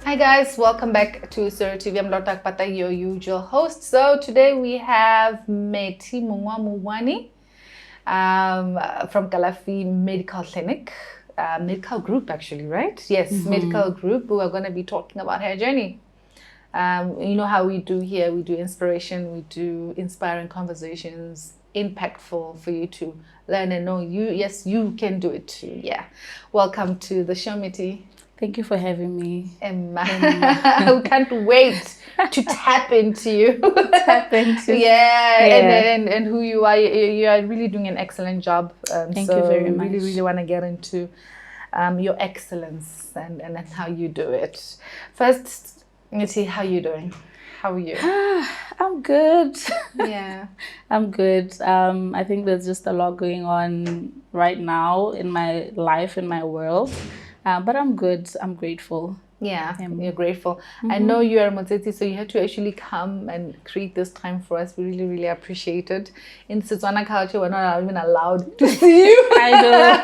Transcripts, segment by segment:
Hi guys, welcome back to Sir TV. I'm Dr. Pata, your usual host. So today we have Matty Mongwa Mouwane from Kalafhi Medical Medical Group actually, right? Yes, Medical Group. We are going to be talking about her journey. You know how we do here, we do inspiration, we do inspiring conversations, impactful for you to learn and know you can do it too. Yeah. Welcome to the show, Matty. Thank you for having me. Emma. We can't wait to tap into you. And who you are. You are really doing an excellent job. Thank you very much. Really want to get into your excellence and how you do it. First, let's see how you doing. How are you? I'm good. Yeah. I'm good. I think there's just a lot going on right now in my life, in my world. But I'm good. I'm grateful. Yeah, you're grateful. I know you are Motsetsi, so you had to actually come and create this time for us. We really appreciate it. In Setswana culture, we're not even allowed to see you. I know.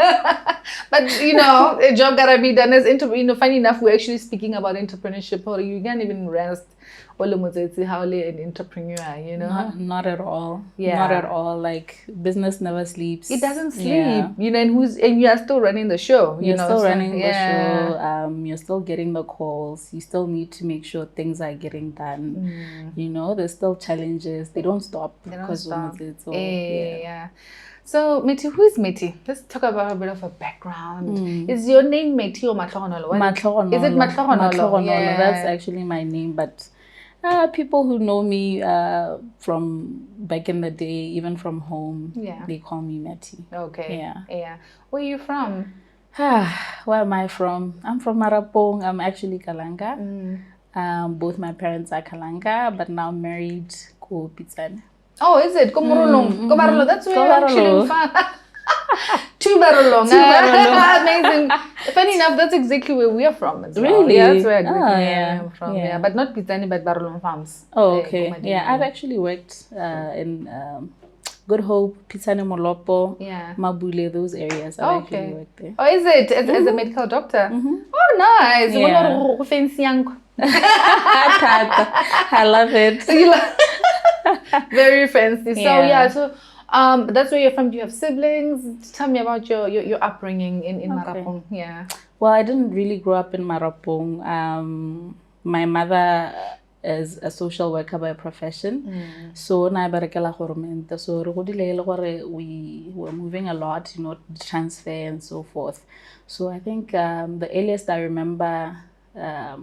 But, you know, a job gotta be done. As funny enough, we're actually speaking about entrepreneurship. Or you can't even rest. How an entrepreneur, you know? Not at all. Yeah. Not at all. Like, business never sleeps. It doesn't sleep, you know, and you are still running the show. You're still running the show. You're still getting the calls. You still need to make sure things are getting done. You know, there's still challenges. They don't stop. Yeah. So, Matty, who is Matty? Let's talk about a bit of a background. Is your name Matty or Matlhogolo? Matlhogolo. Is it Matlhogolo? Matlhogolo. Yeah. That's actually my name, but people who know me from back in the day, even from home, they call me Matty. Okay. Yeah. Where are you from? Where am I from? I'm from Marapong. I'm actually Kalanga. Both my parents are Kalanga, but now married ko Pitsane. Oh, is it? Komarolong. That's where you're actually from. Tubarolong. Amazing. Funny enough, that's exactly where we are from as well. Really? Yeah, that's where I'm from. Yeah. But not Pitsane, but Barolong Farms. Oh, okay. Yeah, I've actually worked in Good Hope, Pitsane Molopo, Mabule, those areas. I've actually worked there. Oh, is it? As a medical doctor? Oh, nice. Yeah. I love it. Very fancy. So that's where you're from. Do you have siblings? Tell me about your upbringing in Marapong. Yeah. Well, I didn't really grow up in Marapong. My mother is a social worker by profession. So na berekela government. So we were moving a lot, you know, transfer and so forth. So I think the earliest I remember like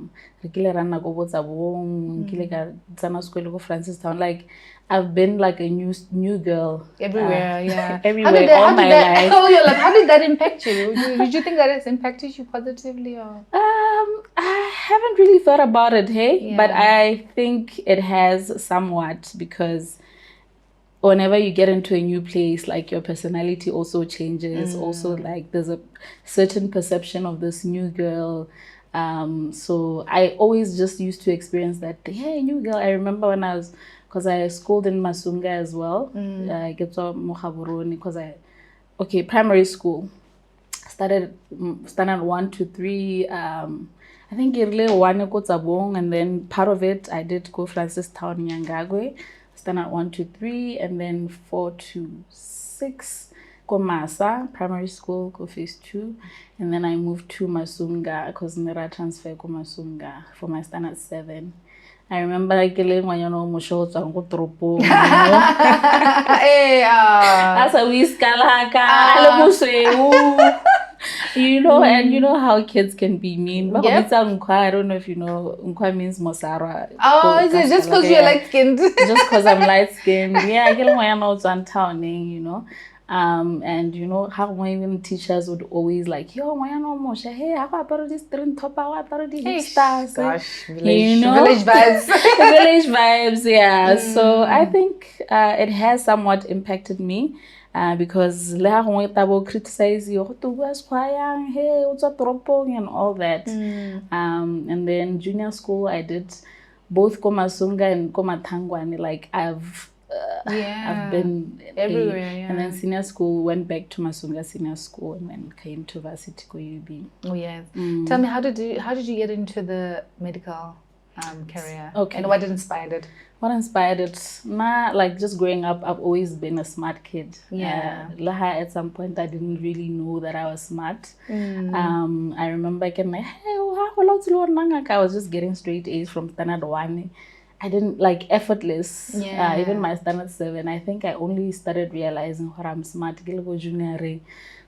I've been like a new girl everywhere. Everywhere all my life. How did that impact you? Did you think that it's impacted you positively or? I haven't really thought about it, but I think it has somewhat, because whenever you get into a new place, like your personality also changes. Also, like there's a certain perception of this new girl. So I always just used to experience that, hey, new girl. I remember when I was, because I schooled in Masunga as well. I get to Mohaburoni because primary school. Started standard 1 to 3. I think really 1 go Tabong, and then part of it I did go Francis Town Nyangagwe. Standard 1 to 3, and then 4 to 6. Komasa, primary school, go phase 2, and then I moved to Masunga because Nera transfer to Masunga for my standard 7. I remember getting when you know Musho Tango Tropo. That's a whiskalaka. You know, and you know how kids can be mean. Yep. I don't know if you know, Nkwa means Mosara. Oh, is it just because you're light skinned? Just because I'm light skinned. Yeah, I get when I'm out on town, you know. And you know how when teachers would always like, yo, hey, how about this top, how about the stars? Gosh, village vibes. Village vibes, yeah. So I think it has somewhat impacted me. Because they criticize you, hey, what's a tropong and all that. And then junior school, I did both Komasunga and Komatangwane. Like I've I've been everywhere. And then senior school, went back to Masunga Senior School, and then came to Varsity UB. Oh yes. Tell me, how did you get into the medical career? Okay. And what inspired it? What inspired it? Like just growing up, I've always been a smart kid. Yeah. At some point, I didn't really know that I was smart. I remember getting like, hey, I was just getting straight A's from standard 1. I didn't like effortless. Yeah. Even my standard 7, I think I only started realizing what I'm smart. Junior,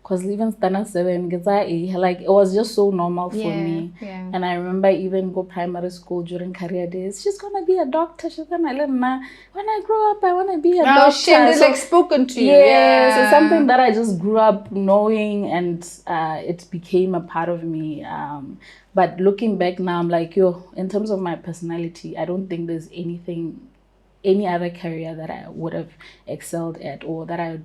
because even standard 7, like it was just so normal for me. Yeah. And I remember even go primary school during career days. She's gonna be a doctor. She's gonna learn. When I grow up, I wanna be a doctor. She like spoken to you. Yes, it's something that I just grew up knowing, and it became a part of me. But looking back now, I'm like, in terms of my personality, I don't think there's any other career that I would have excelled at, or that I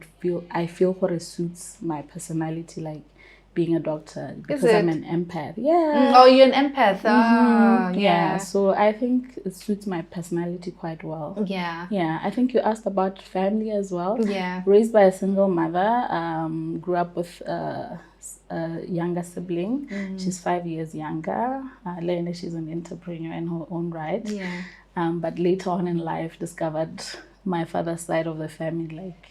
feel what it suits my personality, like being a doctor, because I'm an empath. Yeah. Oh, you're an empath. Yeah. So I think it suits my personality quite well. Yeah. Yeah. I think you asked about family as well. Yeah. Raised by a single mother, grew up with a younger sibling. She's 5 years younger. Lena, she's an entrepreneur in her own right. Yeah. But later on in life, discovered my father's side of the family, like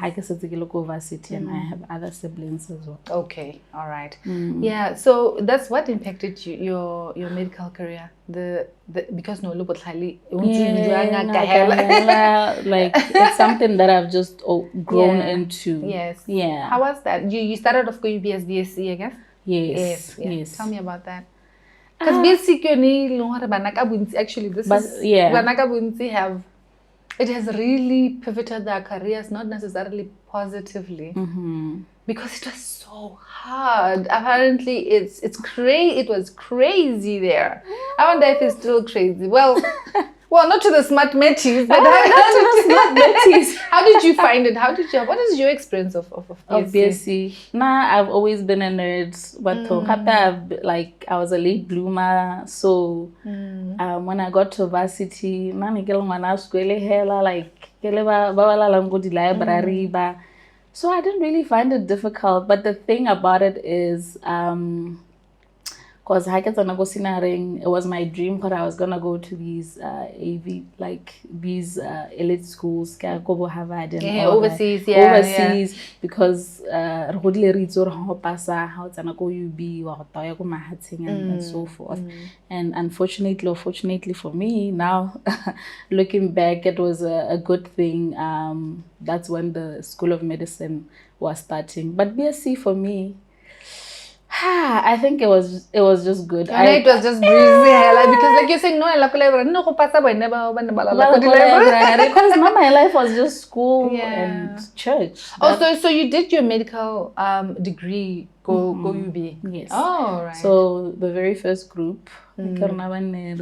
I guess it's a Varsity, and I have other siblings as well. Okay, all right. Yeah, so that's what impacted your medical career. Because no like it's something that I've just grown into. Yes. Yeah. How was that? You started off going BSc, I guess. Yes. Tell me about that. Because BSc actually it has really pivoted their careers, not necessarily positively, because it was so hard. Apparently, it was crazy there. I wonder if it's still crazy. Well, not to the smart matties, but how did you find it? What is your experience of BSc? I've always been a nerd, but I was a late bloomer, so when I got to Varsity, so I didn't really find it difficult. But the thing about it is, because it was my dream that I was gonna go to these these elite schools, Harvard and overseas, because and so forth. And unfortunately or fortunately for me, now looking back, it was a good thing. That's when the School of Medicine was starting. But BSc for me, I think it was just good. It was just breezy, because like you're saying, because my life was just school and church. So you did your medical degree go UB? Yes. Oh, right. So the very first group, guinea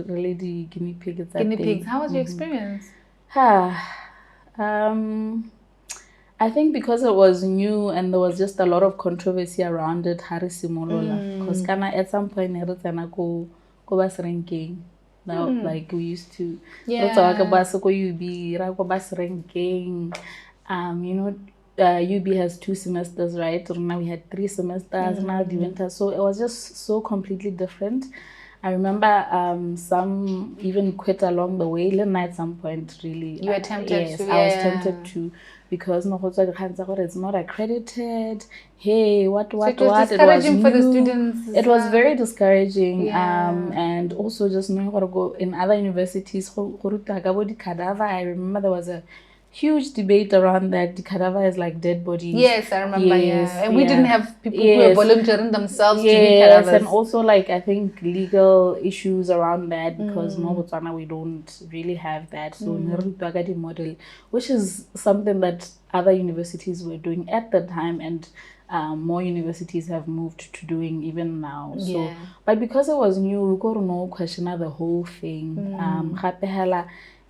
pigs. Guinea pigs. How was your experience? I think because it was new and there was just a lot of controversy around it, because at some point go bus ranking. Now, like we used to talk about bus ranking. UB has 2 semesters, right? Now we had 3 semesters, now the winter. So it was just so completely different. I remember some even quit along the way. At some point, really. You were tempted to? I was tempted to, because it's not accredited. Hey, what? So it was discouraging for the students. It was very discouraging. And also just knowing how to go in other universities. I remember there was a huge debate around that. The cadaver is like dead bodies. Yes, I remember. And we didn't have people who were volunteering themselves to be cadavers. And also I think legal issues around that, because no Botswana we don't really have that. So Nerutwagadi model, which is something that other universities were doing at the time, and more universities have moved to doing even now. So, but because it was new, we could no question the whole thing.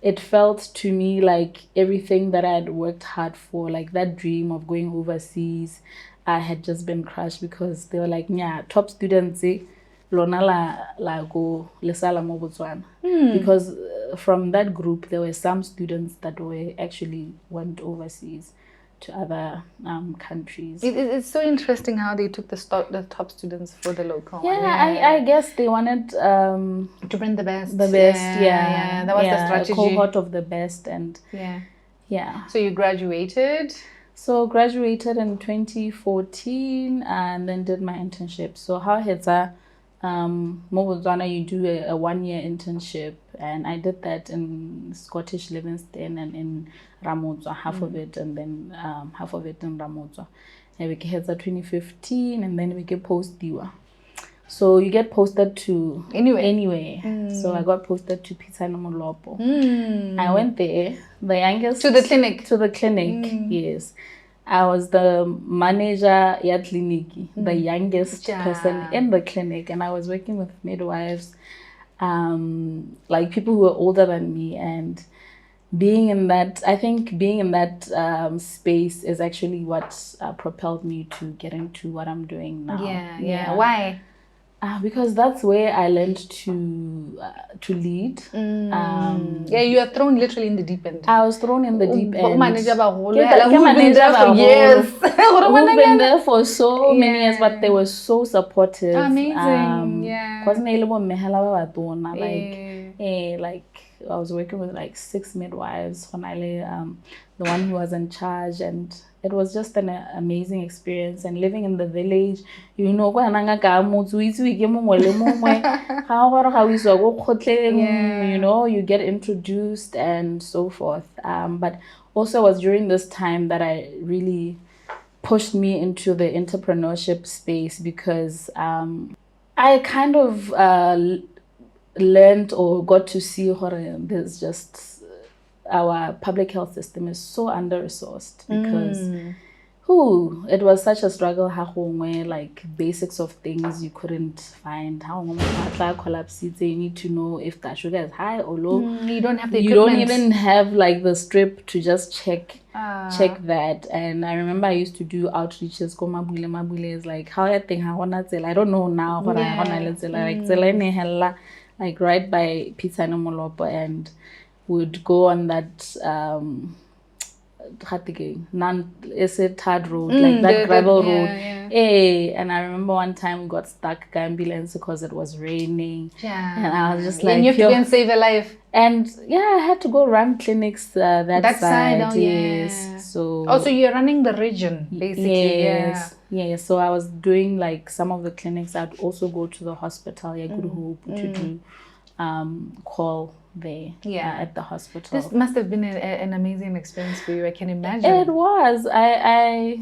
It felt to me like everything that I had worked hard for, like that dream of going overseas, I had just been crushed, because they were like, top students, lona la go lesala mo Botswana, because from that group, there were some students that actually went overseas to other countries. It's so interesting how they took the top students for the local one. I guess they wanted to bring the best. That was the strategy. A cohort of the best. And so you graduated? So graduated in 2014 and then did my internship. So how it's you do a 1-year internship, and I did that in Scottish Livingston and in Ramotswa, half of it, and then half of it in Ramotswa. And we get 2015, and then we get post-diwa. So you get posted to anywhere. So I got posted to Pisanomolopo. I went there, the youngest to the clinic. Yes. I was the manager at clinic, the youngest person in the clinic, and I was working with midwives, like people who were older than me. And being in that space is actually what propelled me to get into what I'm doing now. Why? Because that's where I learned to lead. You are thrown literally in the deep end. I was thrown in the deep end. Manager Who've been there for years. Who've been there for so many years, but they were so supportive. Amazing. Like I was working with like 6 midwives, the one who was in charge, and it was just an amazing experience. And living in the village, you know, you get introduced and so forth. But also was during this time that I really pushed me into the entrepreneurship space, because I kind of learned or got to see there's just our public health system is so under-resourced, because it was such a struggle, like basics of things you couldn't find. You need to know if the sugar is high or low. You don't have the equipment. You don't even have like the strip to just check that. And I remember I used to do outreaches. Is like how I think I don't know now what like right by Pisanomolopo, and would go on that third road, like that gravel road. And I remember one time we got stuck in ambulance because it was raining. And I was just like, and you have to go and save a life. And I had to go run clinics that side. So you're running the region basically. So I was doing like some of the clinics. I'd also go to the hospital, Good Hope, to do call there at the hospital. This must have been an amazing experience for you, I can imagine. It was. I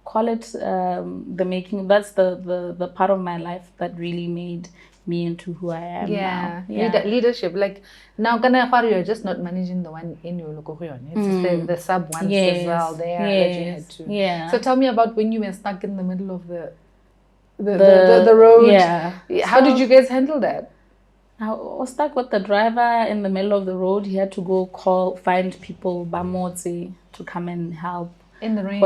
call it the making. That's the part of my life that really made me into who I am now. Leadership. Like now, you're just not managing the one in your local region. It's the sub ones as well there that you had to. So tell me about when you were stuck in the middle of the road. How did you guys handle that? I was stuck with the driver in the middle of the road. He had to go find people Bamotse to come and help. In the rain,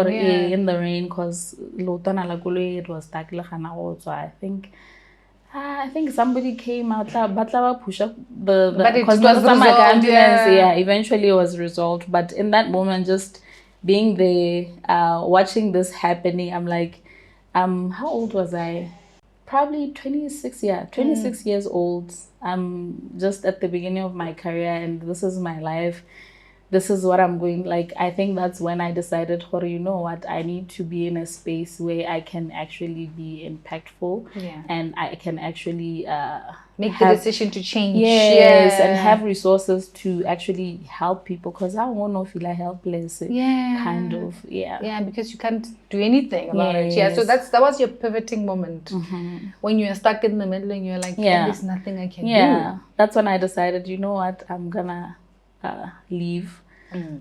in the rain, because it was stuck. So I think somebody came out, push up because it was ambulance. Eventually it was resolved. But in that moment, just being there, watching this happening, I'm like, how old was I? Probably 26 years old. I'm just at the beginning of my career, and this is my life. This is what I'm going, like, I think that's when I decided, you know what, I need to be in a space where I can actually be impactful and I can actually make the decision to change. And have resources to actually help people, because I want to feel helpless. Because you can't do anything about it. So that was your pivoting moment when you were stuck in the middle and you're like, there's nothing I can do. That's when I decided, you know what, I'm gonna leave.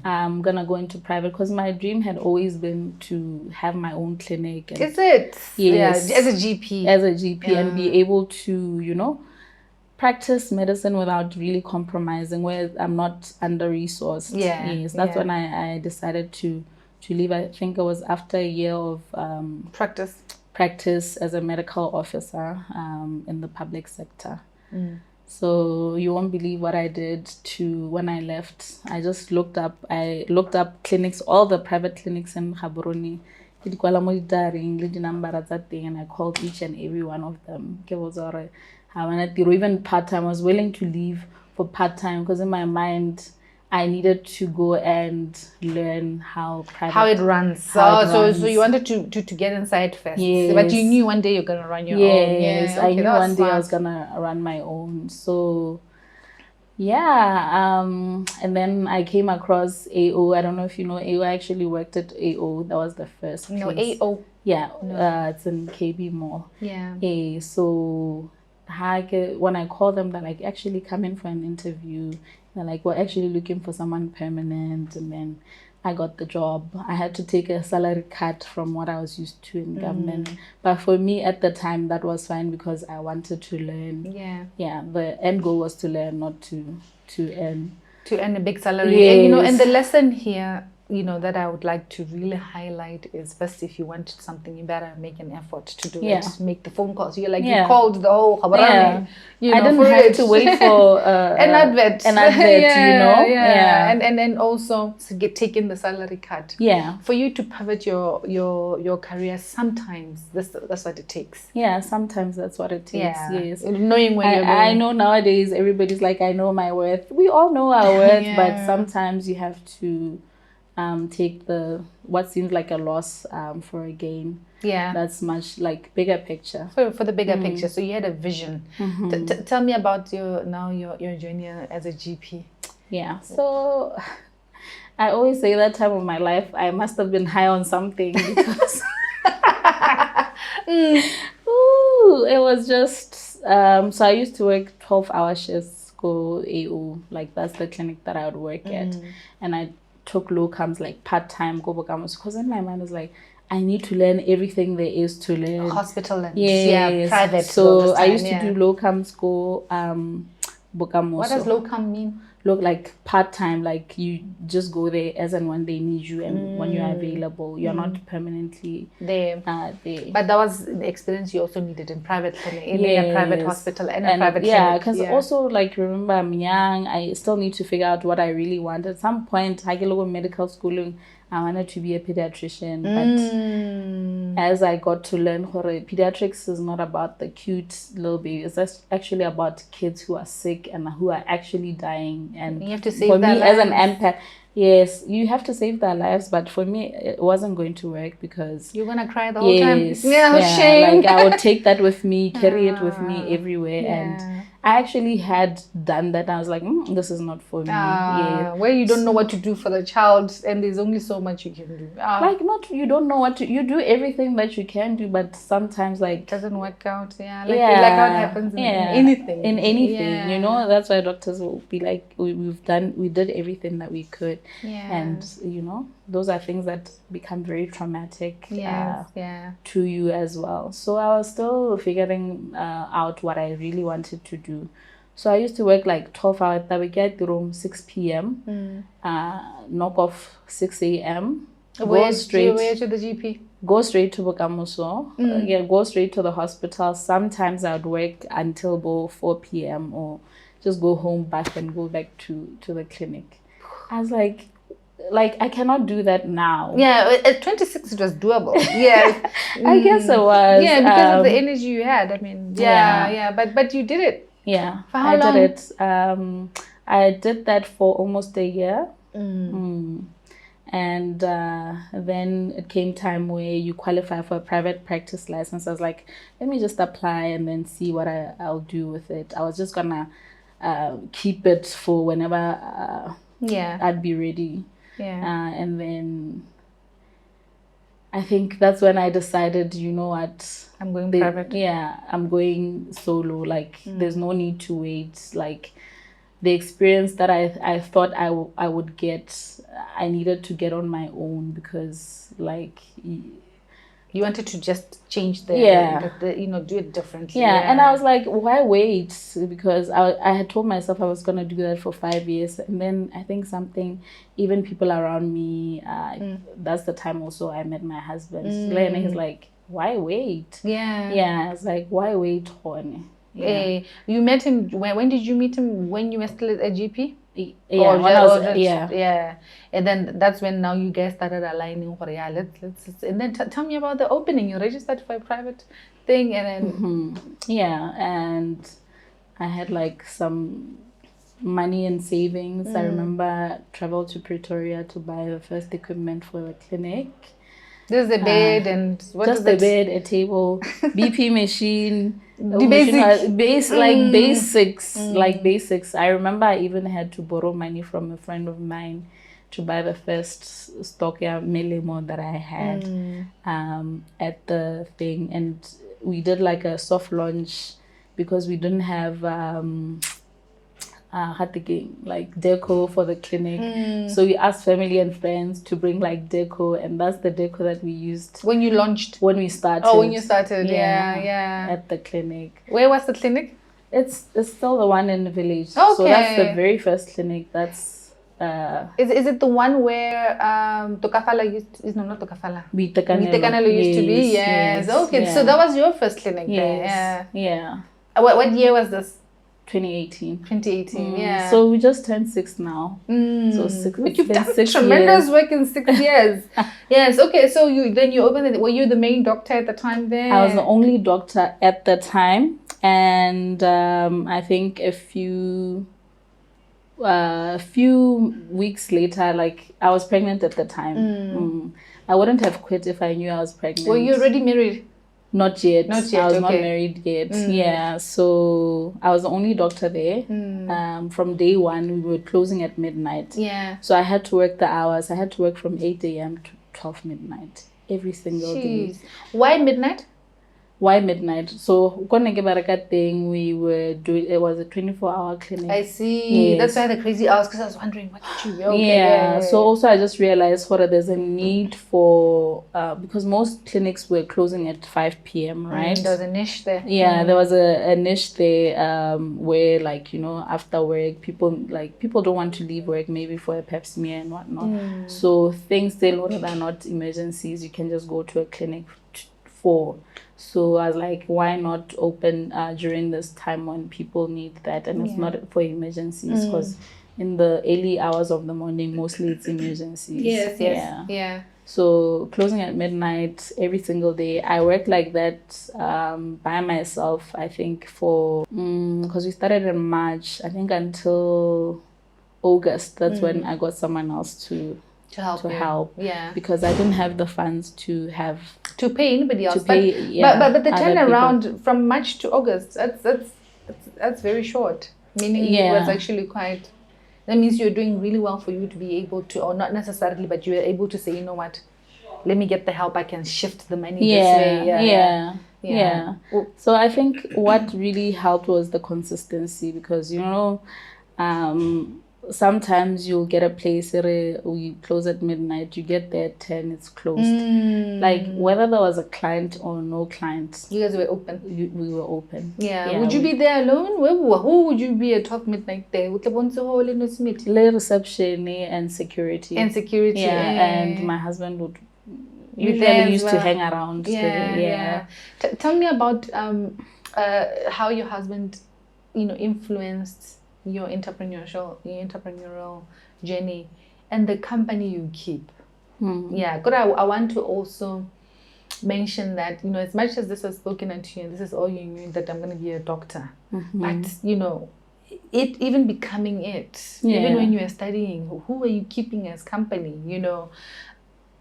I'm gonna go into private, because my dream had always been to have my own clinic. And is it? Yes. As a GP. And be able to, practice medicine without really compromising, where I'm not under-resourced. That's when I decided to leave. I think it was after a year of practice as a medical officer in the public sector. So you won't believe what I did to when I left. I just looked up clinics, all the private clinics in Gaborone. And I called each and every one of them. Even part-time. I was willing to leave for part-time because in my mind I needed to go and learn how it runs. So you wanted to get inside first. Yes. But you knew one day you're gonna run your own. Yes, I knew one day I was gonna run my own. So yeah, and then I came across AO. I don't know if you know AO. I actually worked at AO. That was the first place. No, AO. Yeah, it's in KB Mall. Yeah. So when I call them, they're like, actually come in for an interview. They're like, we're actually looking for someone permanent. And then I got the job. I had to take a salary cut from what I was used to in government. But for me at the time, that was fine because I wanted to learn. Yeah, the end goal was to learn, not to earn. To earn a big salary. Yes. And, and the lesson here, that I would like to really highlight is first, if you want something, you better make an effort to do it. Make the phone calls. You're like, you called the whole Gaborone. I didn't have to wait for an advert. And also to take in the salary cut. For you to pivot your career, sometimes that's what it takes. Sometimes that's what it takes. Yes. Knowing where you're going. I know nowadays everybody's like, I know my worth. We all know our worth, but sometimes you have to take what seems like a loss for a gain. That's much like bigger picture. For the bigger picture. So you had a vision. Tell me about your journey as a GP. So I always say that time of my life I must have been high on something because it was just so I used to work 12-hour shifts, go AO, like that's the clinic that I would work at, and I took locums like part-time because in my mind was like, I need to learn everything there is to learn. Hospital and private. So I used to do locums, go Bokamo. What does locum mean? Look, like part-time, like you just go there as and when they need you and when you're available. You're not permanently there. But that was the experience you also needed in private clinic, in a private hospital and a private clinic. Because also, like, remember, I'm young. I still need to figure out what I really want. At some point, I go medical schooling. I wanted to be a pediatrician, but as I got to learn, pediatrics is not about the cute little babies. It's actually about kids who are sick and who are actually dying. And you have to save for their me, lives. as an empath, yes, you have to save their lives. But for me, it wasn't going to work because you're gonna cry the whole time. Shame. Like I would take that with me, carry it with me everywhere, and I actually had done that. I was like, this is not for me. Where you don't know what to do for the child, and there's only so much you can do. You don't know what to. You do everything that you can do, but sometimes it doesn't work out. Like how it happens in anything. In anything, that's why doctors will be like, we did everything that we could, and those are things that become very traumatic to you as well. So I was still figuring out what I really wanted to do. So I used to work like 12 hours. We get to room 6 p.m. Knock off 6 a.m. Where to the GP? Go straight to Bokamoso. Go straight to the hospital. Sometimes I would work until 4 p.m. or just go home back and go back to the clinic. I was like I cannot do that now. At 26 it was doable. I guess it was. Because of the energy you had. I mean, but you did it. For how long? Did it. I did that for almost a year. And then it came time where you qualify for a private practice license. I was like, let me just apply and then see what I'll do with it. I was just gonna keep it for whenever I'd be ready. And then I think that's when I decided, you know what? I'm going private. I'm going solo. Like, there's no need to wait. Like, the experience that I thought I would get, I needed to get on my own because, like... You wanted to just change do it differently. And I was like, why wait? Because I had told myself I was going to do that for 5 years. And then I think even people around me, that's the time also I met my husband. And he's like, why wait? I was like, why wait, honey? You met him, when did you meet him? When you were still at GP? Yeah, and then that's when now you guys started aligning for let's and then tell me about the opening. You registered for a private thing, and then and I had like some money and savings. I remember I traveled to Pretoria to buy the first equipment for the clinic. There's a bed and what just is a it? bed, a table, BP machine. The basics. Like basics. I remember I even had to borrow money from a friend of mine to buy the first stock melemo that I had at the thing, and we did like a soft launch because we didn't have like deco for the clinic. So we asked family and friends to bring like deco, and that's the deco that we used when you launched. When we started. Oh, when you started, yeah. At the clinic. Where was the clinic? It's still the one in the village. Okay. So that's the very first clinic. That's is it the one where Tokafala used not Tokafala. Bitekanelo used to be? Yes. Okay. So that was your first clinic there. Yeah. What year was this? 2018. Yeah. So we just turned 6 now. So 6. But you've done tremendous work in 6 years. Yes. Okay. So you opened it. Were you the main doctor at the time there? I was the only doctor at the time, and I think a few weeks later, like I was pregnant at the time. I wouldn't have quit if I knew I was pregnant. Were you already married? Not yet. I was not married yet. Yeah. So I was the only doctor there. From day one, we were closing at midnight. Yeah. So I had to work the hours. I had to work from 8 a.m. to 12 midnight every single day. Why midnight? Why midnight? So Koneke thing, we were doing, it was a 24-hour clinic. I see. Yes. That's why the crazy hours, because I was wondering, what did you So also I just realized there's a need for, because most clinics were closing at 5 p.m., right? There was a niche there. Yeah, there was a niche there where, like, after work, people don't want to leave work maybe for a pap smear and whatnot. So things still that are not emergencies, you can just go to a clinic for. So I was like, why not open during this time when people need that, and it's not for emergencies, because in the early hours of the morning mostly it's emergencies. Yes. So closing at midnight every single day. I worked like that by myself, I think, for because we started in March, I think, until August. That's when I got someone else to help. Yeah, because I didn't have the funds to pay anybody else. But the turnaround from March to August, that's very short. Meaning it was actually quite. That means you're doing really well for you to be able to, or not necessarily, but you were able to say, you know what, let me get the help. I can shift the money this way. Yeah. So I think what really helped was the consistency, because sometimes you'll get a place where we close at midnight, you get there at 10, it's closed. Like whether there was a client or no client, you guys were open. We were open. Would you be there alone? Who would you be at 12 midnight there? Reception and security. And my husband would usually used to hang around. Tell me about how your husband influenced your entrepreneurial journey and the company you keep. But I want to also mention that as much as this was spoken to you and this is all you knew, that I'm going to be a doctor, but it even becoming it, even when you were studying, who were you keeping as company,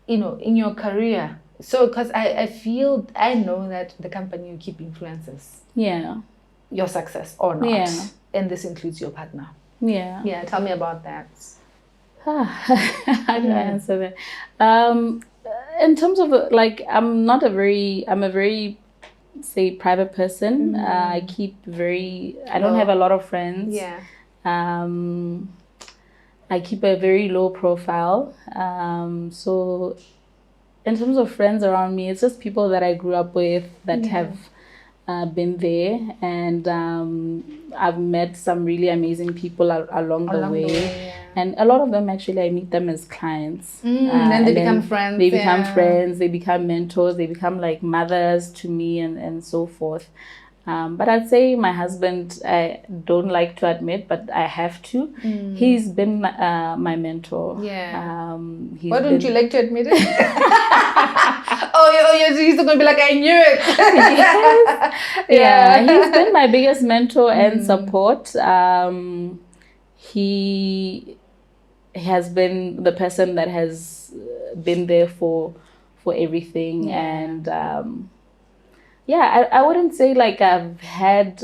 in your career? So because I know that the company you keep influences your success or not. And this includes your partner. Tell me about that. How do I answer that? In terms of I'm a very say private person. I don't have a lot of friends. I keep a very low profile. So in terms of friends around me, it's just people that I grew up with that have been there, and I've met some really amazing people along the way. And a lot of them, actually, I meet them as clients. And they become friends. They become friends, they become mentors, they become like mothers to me, and so forth. But I'd say my husband, I don't like to admit, but I have to. He's been my mentor. Yeah. He's Why don't you like to admit it? He's going to be like, I knew it. Yes. Yeah, he's been my biggest mentor and support. He has been the person that has been there for everything. And I wouldn't say like I've had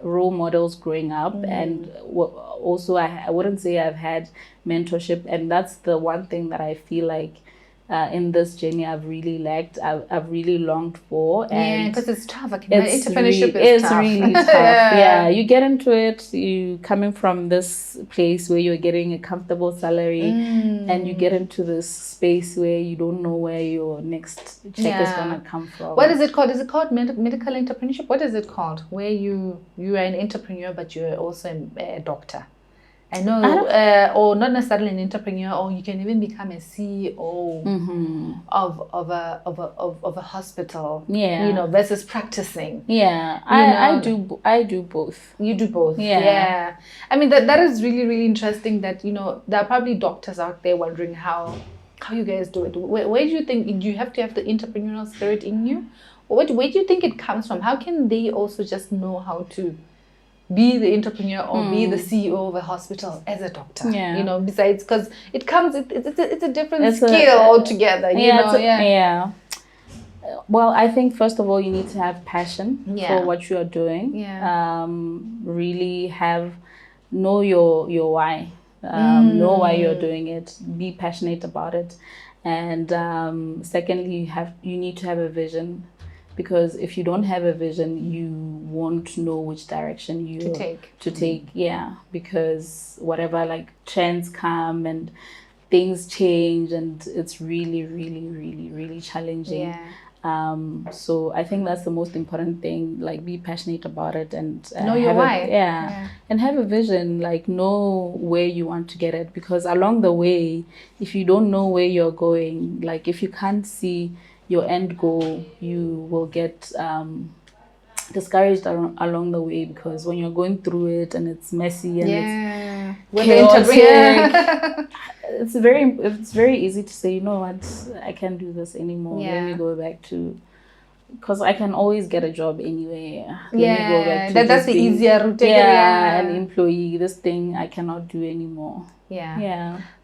role models growing up, and also I wouldn't say I've had mentorship, and that's the one thing that I feel like in this journey I've really lacked. I've really longed for. And because it's tough. Entrepreneurship is tough. It's really tough. Yeah, you get into it, you coming from this place where you're getting a comfortable salary, and you get into this space where you don't know where your next check is gonna come from. What is it called? Is it called medical entrepreneurship? What is it called? Where you are an entrepreneur, but you're also a doctor. I know, or not necessarily an entrepreneur, or you can even become a CEO of a hospital. Yeah, versus practicing. Yeah, I do both. You do both. Yeah. I mean that is really, really interesting. That there are probably doctors out there wondering how you guys do it. Where do you think you have to have the entrepreneurial spirit in you? Where do you think it comes from? How can they also just know how to be the entrepreneur or be the CEO of a hospital as a doctor? Besides, because it's a different skill altogether. Well, I think first of all you need to have passion for what you are doing. Really know your why. Know why you're doing it. Be passionate about it. And secondly, you need to have a vision. Because if you don't have a vision, you won't know which direction to take. Yeah, because whatever like trends come and things change, and it's really, really, really, really challenging. So I think that's the most important thing. Like, be passionate about it and know your why. And have a vision. Like, know where you want to get it. Because along the way, if you don't know where you're going, like if you can't see your end goal, you will get discouraged along the way, because when you're going through it and it's messy and it's chaotic, it's very easy to say, you know what, I can't do this anymore. Let me go back to, because I can always get a job anyway. That's the easier route. An employee. This thing I cannot do anymore.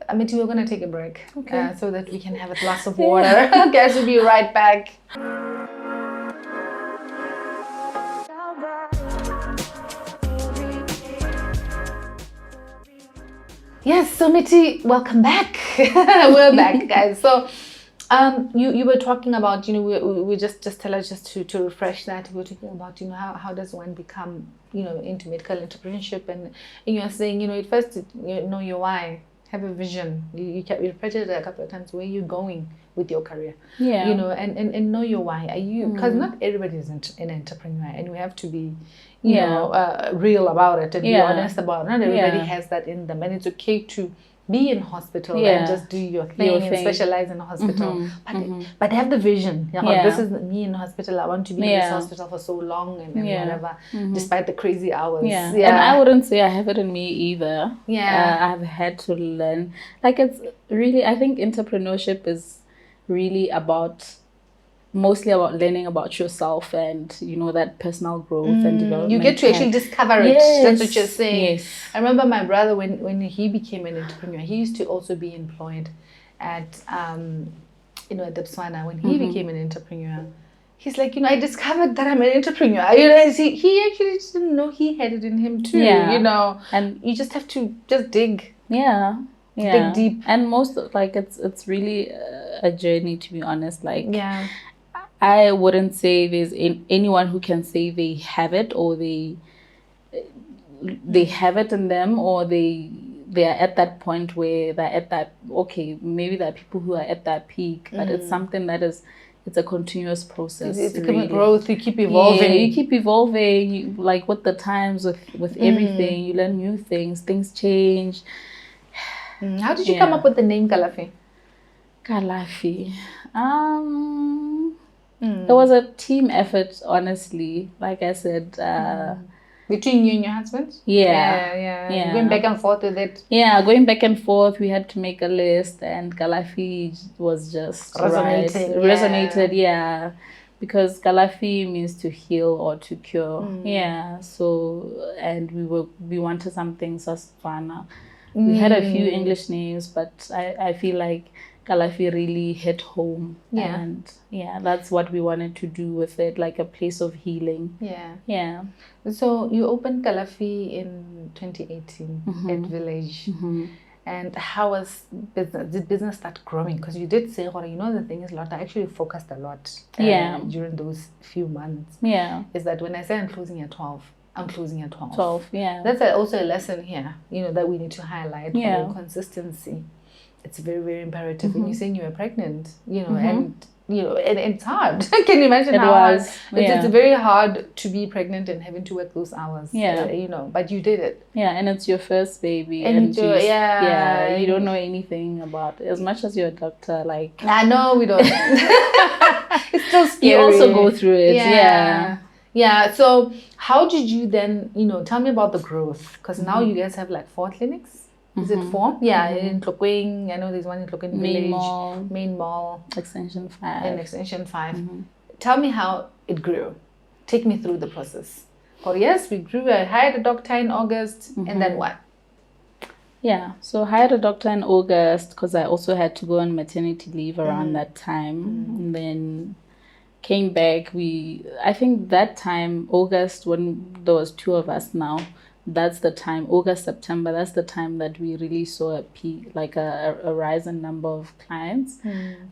Amity, we're going to take a break so that we can have a glass of water. Guys, we'll be right back. Yes, so Miti, welcome back. We're back, guys. So you were talking about, we just tell us just to refresh that. We were talking about, how does one become, into medical entrepreneurship, and you're saying, at first, know your why. Have a vision. You repeated it a couple of times. Where you're going with your career, and know your why. Are you? Because not everybody is an entrepreneur, and we have to be, real about it and be honest about it. Not everybody has that in them, and it's okay to be in hospital and just do your thing and specialize in a hospital. But have the vision. This is me in the hospital. I want to be in this hospital for so long and whatever, despite the crazy hours. And I wouldn't say I have it in me either. I've had to learn. Like, it's really, I think entrepreneurship is really mostly about learning about yourself and that personal growth and development. You get to actually discover it. That's what you're saying. I remember my brother when he became an entrepreneur, he used to also be employed at the Botswana. When he became an entrepreneur, he's like, I discovered that I'm an entrepreneur. He actually didn't know he had it in him too. And you just have to just dig. Dig deep. And most it's really a journey, to be honest. I wouldn't say there's anyone who can say they have it, or they have it in them, or they are at that point where they're at that, maybe there are people who are at that peak, but it's something that is, it's a continuous process. It's really growth. You keep evolving. You keep evolving, like with the times, with everything. You learn new things change. How did you come up with the name Kalafhi? Kalafhi. It was a team effort, honestly. Like I said, between you and your husband? Yeah. Going back and forth with it? Yeah, going back and forth. We had to make a list, and Kalafhi was just resonated, yeah. Because Kalafhi means to heal or to cure. Yeah. So, and we wanted something Sasfana. We had a few English names, but I feel like Kalafhi really hit home. Yeah. And yeah, that's what we wanted to do with it, like a place of healing. Yeah. Yeah. So you opened Kalafhi in 2018 at Village. And how was business? Did business start growing? Because you did say, the thing is, I actually focused a lot during those few months. Yeah. Is that when I say I'm closing at 12, I'm closing at 12. 12, yeah. That's also a lesson here, that we need to highlight. Yeah. Consistency. It's very, very imperative. When you're saying you were pregnant, and it's hard. Can you imagine how hard? It's very hard to be pregnant and having to work those hours. Yeah. But you did it. Yeah, and it's your first baby. And you don't know anything about it. As much as you're a doctor, like... I know we don't. It's still scary. You also go through it. Yeah. So how did you then, tell me about the growth? Because now you guys have like 4 clinics. Is it 4? Yeah, in Tlokweng. I know there's one in Tlokweng Village. Main Mall. Extension 5. And Extension 5. Tell me how it grew. Take me through the process. Yes, we grew. I hired a doctor in August. And then what? Yeah, so I hired a doctor in August because I also had to go on maternity leave around that time. And then came back. I think that time, August, when there was 2 of us now, that's the time, August, September, that's the time that we really saw a peak, like a rise in number of clients.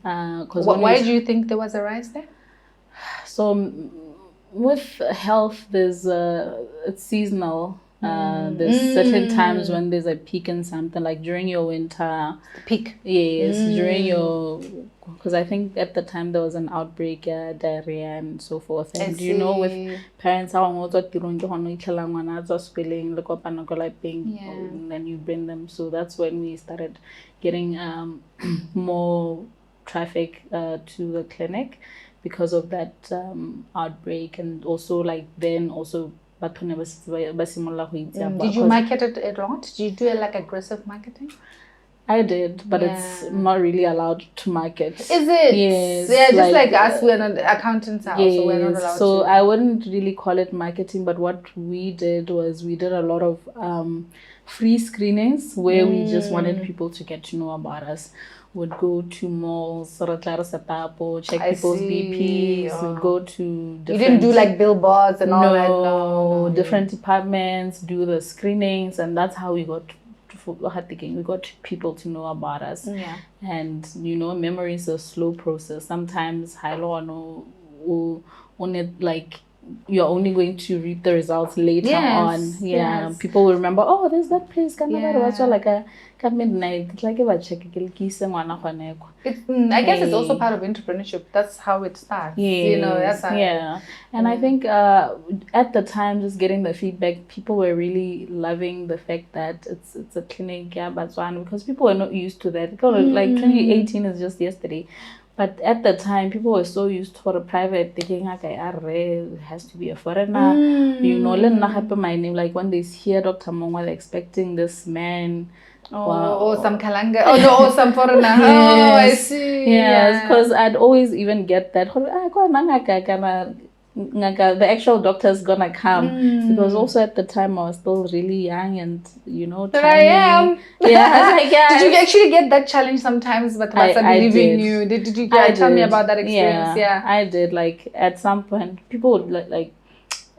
Why do you think there was a rise there? So with health, it's seasonal. There's certain times when there's a peak in something, like during your winter. Peak? Yes, during your... Because I think at the time there was an outbreak, diarrhea and so forth. And with parents, and then you bring them. So that's when we started getting more traffic to the clinic because of that outbreak. And also did you market it a lot? Did you do aggressive marketing? I did, but it's not really allowed to market. Is it? Yes. Yeah, just like us, we're not accountants also. Yes. We're not allowed so to. I wouldn't really call it marketing, but what we did was we did a lot of free screenings where we just wanted people to get to know about us. Would go to malls, check people's BPs, would go to different... You didn't do like billboards and all that? No, different departments, do the screenings, and that's how we got people to know about us. Yeah. And memory is a slow process. Sometimes you're only going to reap the results later on. Yeah. Yes. People will remember, there's that place. Like a midnight. It's like I guess it's also part of entrepreneurship. That's how it starts. Yes. That's how And I think at the time, just getting the feedback, people were really loving the fact that it's a clinic, because people were not used to that. Like 2018 is just yesterday. But at the time, people were so used for a private, thinking, it has to be a foreigner. My name, like when they hear Dr. Mongwa, they're expecting this man. Or some Kalanga. Or some foreigner. Yes. Oh, I see. Yes, because I'd always even get that. The actual doctor's gonna come because also at the time I was still really young and tiny. I am. Yeah, Did you actually get that challenge sometimes? But I believing you. Did you tell me about that experience? Yeah, I did. Like at some point, people would like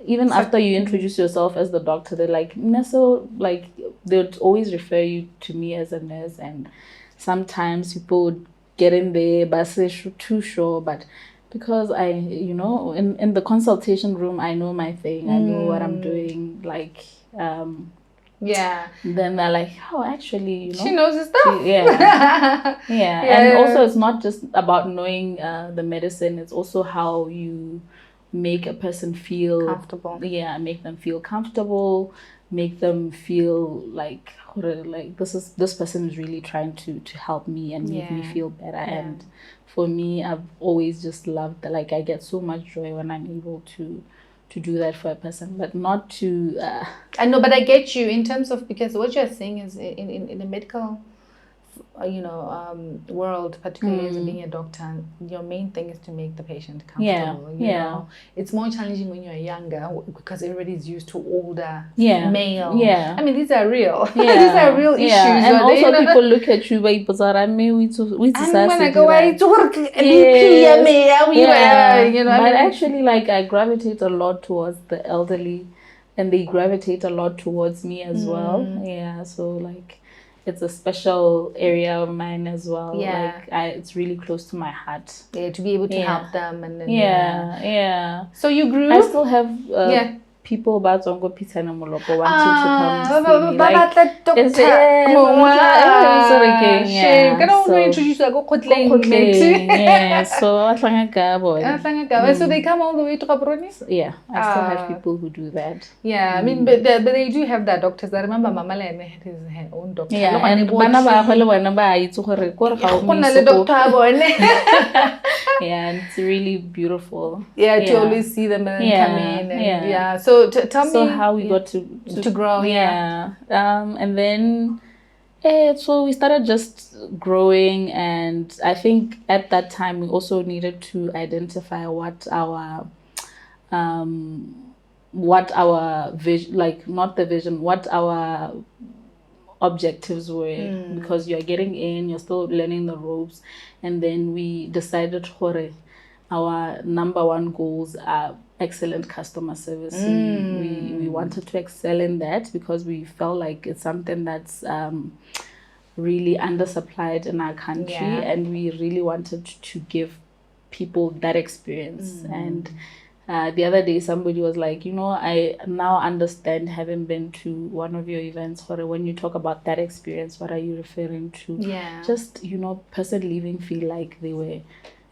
even after you introduce yourself as the doctor, they're like, so like they would always refer you to me as a nurse, and sometimes people would get in there, but say too sure, but. Because I, in the consultation room, I know my thing. I know what I'm doing. Like, Then they're like, actually, she knows her stuff. Yeah. And also, it's not just about knowing the medicine. It's also how you make a person feel comfortable. Yeah, make them feel comfortable, make them feel like this person is really trying to help me and make me feel better. And for me, I've always just loved that. Like, I get so much joy when I'm able to do that for a person, but not to I know, but I get you in terms of, because what you're saying is in the medical world, particularly as being a doctor, your main thing is to make the patient comfortable. You know, it's more challenging when you're younger because everybody's used to older male. I mean, these are real. These are real issues. And also people look at you, and when I go, but actually, like, I gravitate a lot towards the elderly, and they gravitate a lot towards me as well. So like, it's a special area of mine as well. Like, it's really close to my heart. To be able to help them. And then, So you grew. I still have people about Zongo Pizza and Moloko wanting to come see me. Like, it's so they come all the way to Gaborone? Yeah, I still have people who do that. I mean, but they do have that doctors. I remember Mama Lene had his own doctor. And it's really beautiful. To always see them and come in. And so tell me how we got to grow. And then so we started just growing, and I think at that time we also needed to identify what our vision, like, not the vision, what our objectives were, because you're getting in, you're still learning the ropes. And then we decided our number one goals are excellent customer service. We wanted to excel in that because we felt like it's something that's really undersupplied in our country, and we really wanted to give people that experience. And the other day somebody was like, I now understand, having been to one of your events, when you talk about that experience, what are you referring to? Just, person leaving feel like they were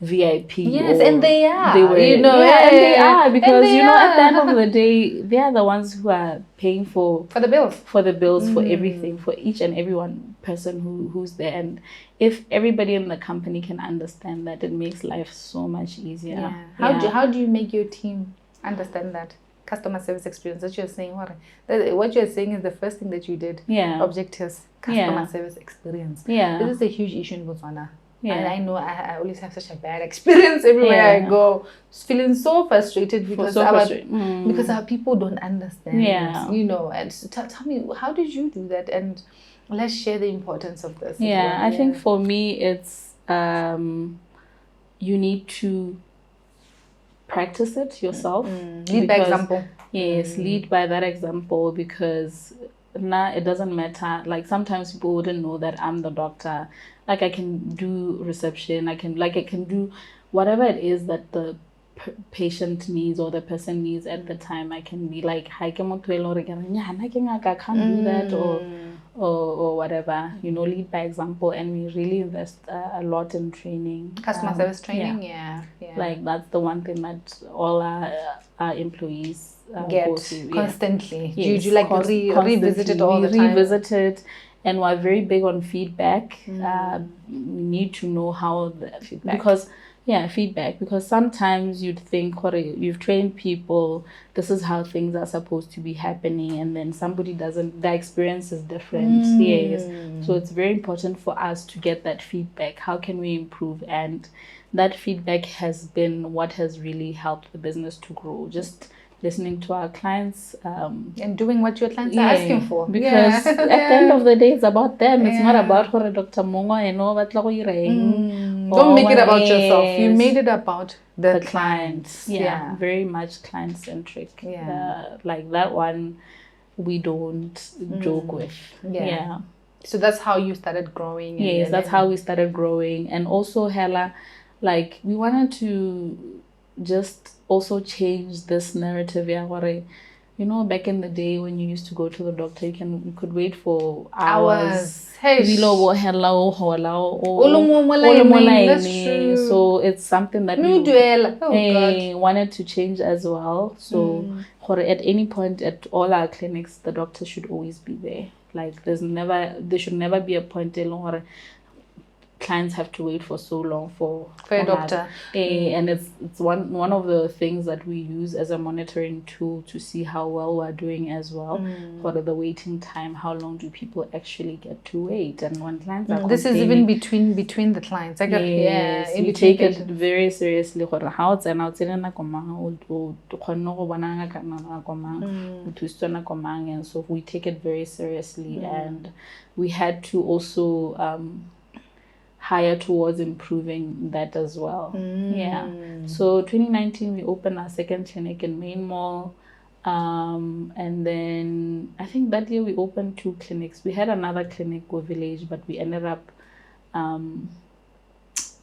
VIP. Yes, and they are. They were, and they are, because at the end of the day, they are the ones who are paying for the bills, for everything, for each and every one person who's there. And if everybody in the company can understand that, it makes life so much easier. How do you make your team understand that customer service experience that you're saying? What you're saying is the first thing that you did. Objectives, customer service experience. This is a huge issue in Botswana. And I know I always have such a bad experience everywhere I go. Feeling so frustrated because our people don't understand. And so tell me, how did you do that? And let's share the importance of this. I think for me, it's you need to practice it yourself. Lead by example. Yes, lead by that example, because it doesn't matter. Like, sometimes people wouldn't know that I'm the doctor. Like, I can do reception. I can do whatever it is that the patient needs or the person needs at the time. I can be like, I can't do that, or whatever. Lead by example. And we really invest a lot in training, customer service training. Like, that's the one thing that all our employees get constantly. You like revisit it all the time. Revisit it. And we're very big on feedback. We need to know how the feedback. Because sometimes you'd think, you've trained people, this is how things are supposed to be happening, and then somebody doesn't, the experience is different. So it's very important for us to get that feedback. How can we improve? And that feedback has been what has really helped the business to grow. Just listening to our clients, and doing what your clients are asking for. Because at the end of the day, it's about them. It's not about Dr. Mongwa Don't make it about yourself. You made it about the clients. Very much client-centric. Like, that one, we don't joke with. So that's how you started growing. That's how we started growing. And also, Hela, like, we wanted to just also change this narrative. You know, back in the day when you used to go to the doctor, you could wait for Hours. That's true. So it's something that we wanted to change as well. So at any point at all our clinics, the doctor should always be there. Like there should never be a point where clients have to wait for so long for a doctor. And it's one of the things that we use as a monitoring tool to see how well we're doing as well. What are the waiting time? How long do people actually get to wait? And when clients are this is even between the clients. We take it very seriously. And so we take it very seriously, and we had to also hire towards improving that as well. So 2019 we opened our second clinic in Main Mall, and then I think that year we opened 2 clinics. We had another clinic with Village, but we ended up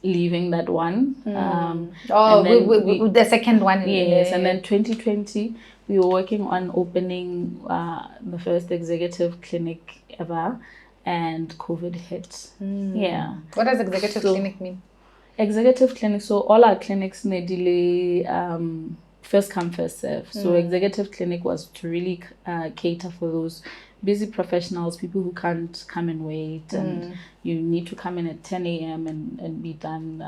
leaving that one. The second one. And then 2020 we were working on opening the first executive clinic ever, and COVID hit. What does executive clinic mean? Executive clinic, so all our clinics delay first come first serve. So executive clinic was to really cater for those busy professionals, people who can't come and wait, and you need to come in at 10 a.m. and be done,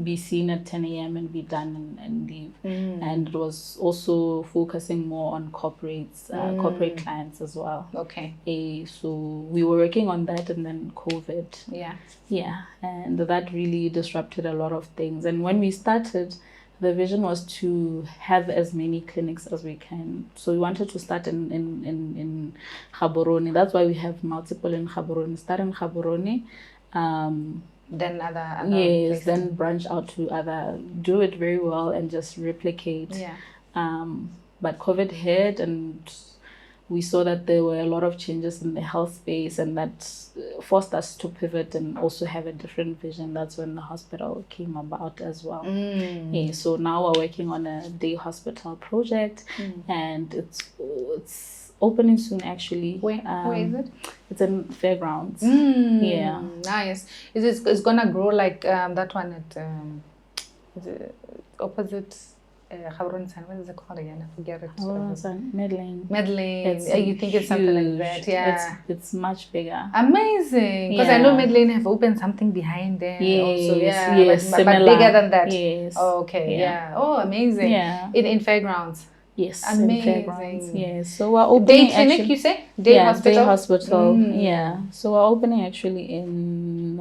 be seen at 10 a.m. and be done and leave. And it was also focusing more on corporate clients as well. So we were working on that, and then COVID. And that really disrupted a lot of things. And when we started, the vision was to have as many clinics as we can. So we wanted to start in Gaborone. That's why we have multiple in Gaborone. Start in Gaborone. Then other places. Then branch out to do it very well and just replicate. But COVID hit, and we saw that there were a lot of changes in the health space, and that forced us to pivot and also have a different vision. That's when the hospital came about as well. So now we're working on a day hospital project, and it's opening soon actually. Where is it? It's in Fairgrounds. Nice. It's gonna grow like that one at is it opposite what is it called again? I forget it. Medlane. You think it's something like that? Yeah. It's much bigger. Amazing. Because I know Medlane have opened something behind there also. But bigger than that. Oh, amazing. In Fairgrounds. Yes, amazing. So we're opening day clinic, you say? Day hospital? Day hospital. So we're opening actually in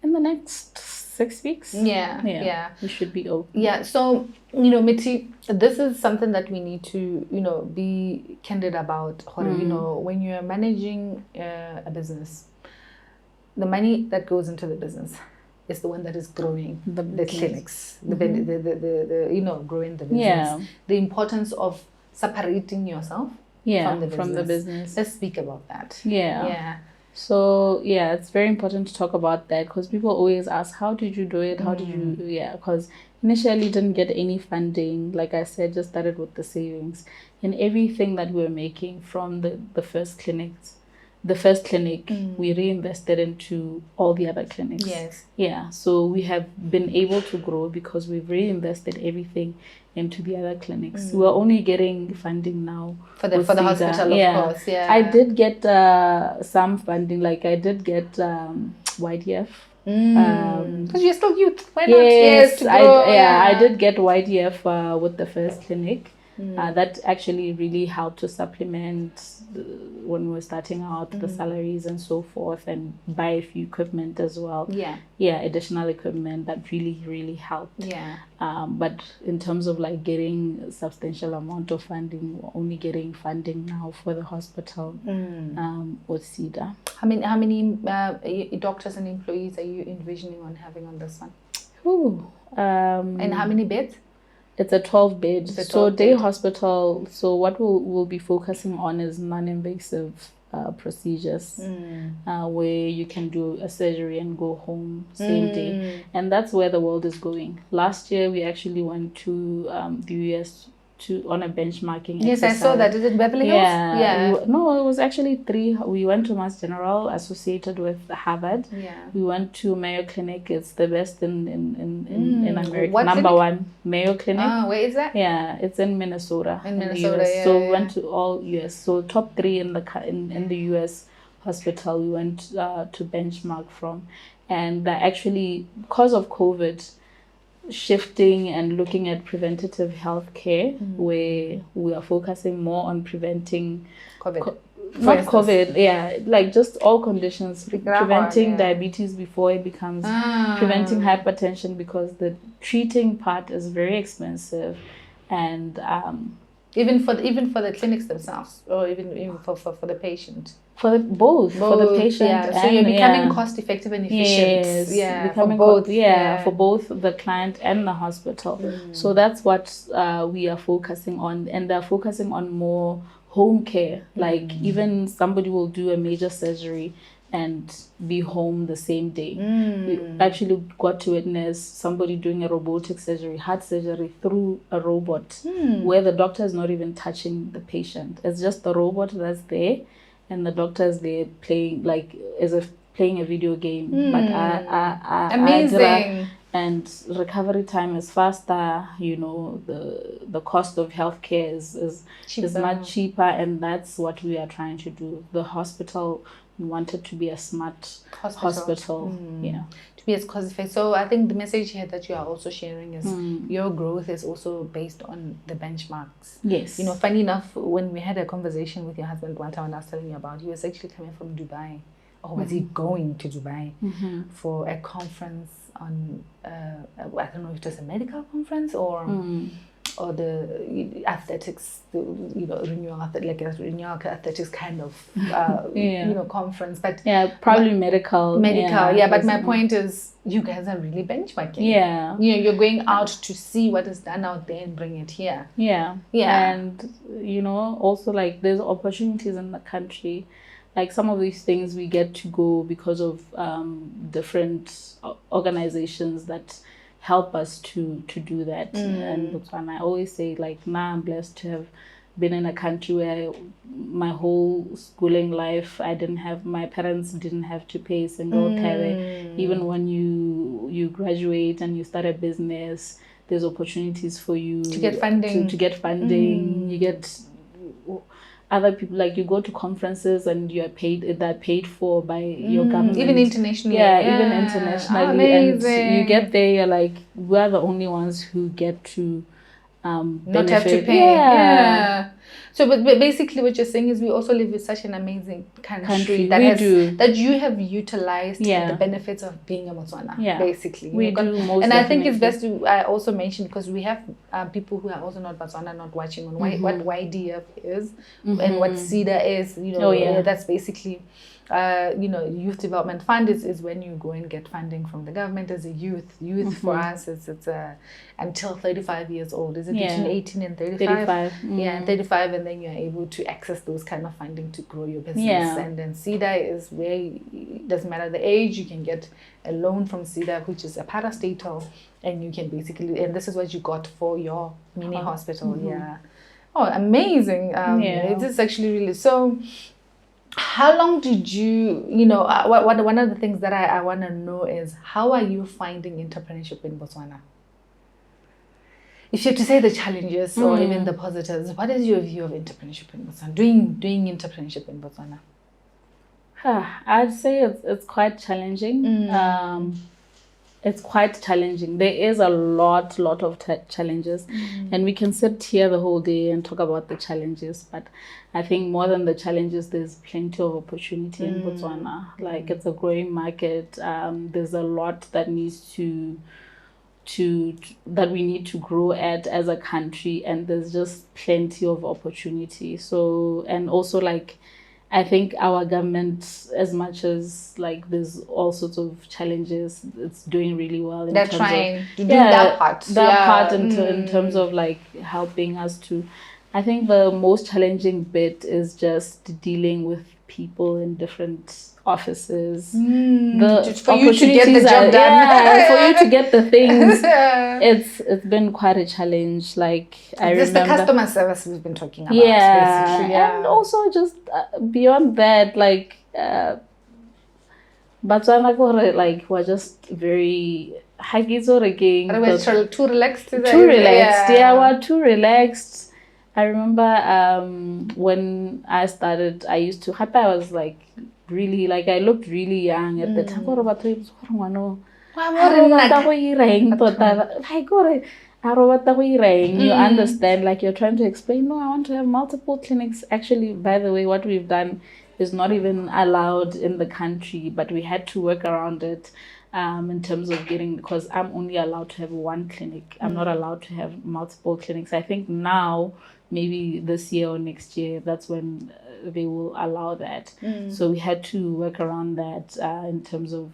the next 6 weeks. We should be open. So Mitty, this is something that we need to be candid about. When you're managing a business, the money that goes into the business is the one that is growing the clinics, the growing the business. The importance of separating yourself from the business. Let's speak about that. So it's very important to talk about that, because people always ask, how did you do it? How did you because initially didn't get any funding. Like I said, just started with the savings, and everything that we were making from the first clinic, we reinvested into all the other clinics. So we have been able to grow because we've reinvested everything into the other clinics. We're only getting funding now for the hospital, of course. I did get some funding, like I did get YDF. Because you're still youth. Why not? Yes, I did get YDF with the first clinic. That actually really helped to supplement when we were starting out the salaries and so forth, and buy a few equipment as well. Additional equipment that really helped. But in terms of like getting a substantial amount of funding, we're only getting funding now for the hospital with CEDA. How many doctors and employees are you envisioning on having on this one? And how many beds? It's a 12-bed. So day hospital. So what we'll be focusing on is non-invasive procedures, where you can do a surgery and go home same day. And that's where the world is going. Last year we actually went to the US on a benchmarking Yes, exercise. I saw that. Is it Beverly Hills? Yeah. No, it was actually 3. We went to Mass General associated with Harvard. Yeah. We went to Mayo Clinic. It's the best in America. What Number clinic? 1 Mayo Clinic. Where is that? Yeah, it's in Minnesota. In the Minnesota, US. yeah. So we went to all US. So top 3 in the US hospital we went to benchmark from. And actually, because of COVID, shifting and looking at preventative health care, where we are focusing more on preventing COVID. not COVID, like just all conditions, preventing diabetes before it becomes, preventing hypertension, because the treating part is very expensive, and even for the clinics themselves, or even for the patient. For both, for the patient. Yeah. So you're becoming cost effective and efficient. Yes, for both. For both the client and the hospital. So that's what we are focusing on, and they're focusing on more home care. Like even somebody will do a major surgery and be home the same day. We actually got to witness somebody doing a robotic surgery, heart surgery, through a robot, where the doctor is not even touching the patient. It's just the robot that's there, and the doctor is there playing, like as if playing a video game. But amazing. And recovery time is faster. The cost of healthcare is much cheaper, and that's what we are trying to do. The hospital, we want it to be a smart hospital. To be as cost effective. So I think the message here that you are also sharing is your growth is also based on the benchmarks. Yes. Funny enough, when we had a conversation with your husband one time, and I was telling you about, he was actually coming from Dubai, or was he going to Dubai for a conference on I don't know if it was a medical conference or the athletics, renewal athletics kind of conference, but probably medical. But my point is, you guys are really benchmarking. You're going out to see what is done out there and bring it here. And also, like, there's opportunities in the country. Like some of these things we get to go because of different organizations that help us to do that. And I always say, like, now I'm blessed to have been in a country where my whole schooling life, my parents didn't have to pay a single tithe. Even when you graduate and you start a business, there's opportunities for you to get funding. You get other people, like you go to conferences and you're paid for by your government. Even internationally. Even internationally. And you get there, you're like, we're the only ones who get to not have to pay. So but basically what you're saying is we also live in such an amazing country that you have utilized the benefits of being a Botswana, basically. We do, most and definitely. I think it's best to also mention, because we have people who are also not Botswana, not watching on what YDF is and what CEDA is. That's basically youth development fund is when you go and get funding from the government as a youth. For us, it's until 35 years old. Is it between 18 and 35? 35, and then you're able to access those kind of funding to grow your business. And then CEDA is where it doesn't matter the age, you can get a loan from CEDA, which is a parastatal, and you can basically, and this is what you got for your mini hospital. Oh, amazing. It is actually really so. How long did you, one of the things that I want to know is, how are you finding entrepreneurship in Botswana? If you have to say the challenges or even the positives, what is your view of entrepreneurship in Botswana? Doing entrepreneurship in Botswana? I'd say it's quite challenging. It's quite challenging. There is a lot of challenges, and we can sit here the whole day and talk about the challenges, but I think more than the challenges, there's plenty of opportunity in Botswana. Like, it's a growing market. There's a lot that needs that we need to grow at as a country, and there's just plenty of opportunity. So, and also, like, I think our government, as much as, like, there's all sorts of challenges, it's doing really well. They're trying to do that part. That part in terms of, like, helping us to I think the most challenging bit is just dealing with people in different offices. The For you to get the opportunities job done. Yeah, for you to get the things. It's been quite a challenge. Like I This remember the customer service we've been talking about. Yeah, basically. and also just beyond that, like Batswana gore, like we're just very too relaxed. Too relaxed. Yeah, we're too relaxed. I remember when I started, I used to happy. I was like really like I looked really young at the time. You understand, like you're trying to explain, no, I want to have multiple clinics. Actually, by the way, what we've done is not even allowed in the country, but we had to work around it in terms of getting, because I'm only allowed to have one clinic. I'm not allowed to have multiple clinics. I think now, maybe this year or next year, that's when they will allow that. So we had to work around that in terms of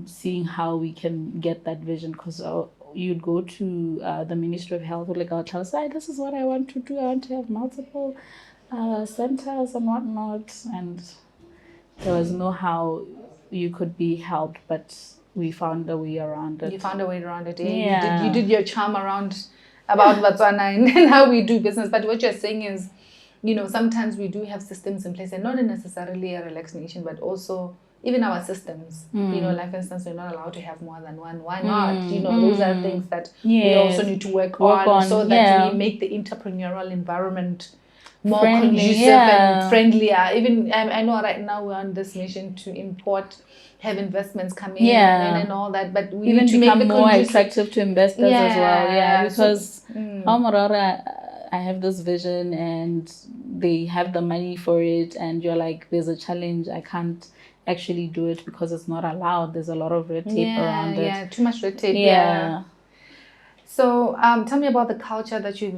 seeing how we can get that vision, because you'd go to the Ministry of Health, like I'll tell us, this is what I want to do. I want to have multiple centers and whatnot, and there was no how you could be helped, but we found a way around it. You found a way around it. Yeah. You did your charm around about Botswana and how we do business. But what you're saying is, sometimes we do have systems in place, and not necessarily a relaxed nation, but also even our systems. Like for instance, we're not allowed to have more than one. Why not? Those are things that we also need to work on so that we make the entrepreneurial environment more conducive and friendlier. Even I know right now we're on this mission to have investments come in and all that, but we even need to become make more attractive to investors as well. Yeah, because I have this vision and they have the money for it, and you're like, there's a challenge, I can't actually do it because it's not allowed. There's a lot of red tape around it. Yeah, too much red tape. Yeah. So tell me about the culture that you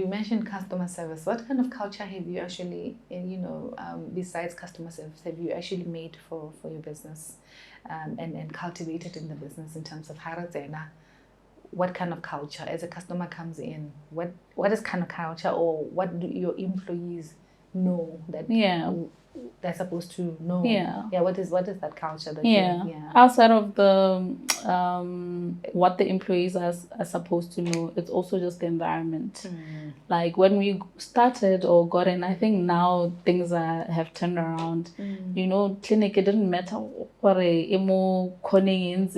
mentioned customer service. What kind of culture have you actually, besides customer service, have you actually made for your business and cultivated in the business in terms of Harazena? What kind of culture, as a customer comes in, what is kind of culture, or what do your employees know that they're supposed to know? What is that culture that outside of the what the employees are supposed to know, it's also just the environment. Like when we started or got in, I think now things have turned around. Clinic, it didn't matter what emo coning in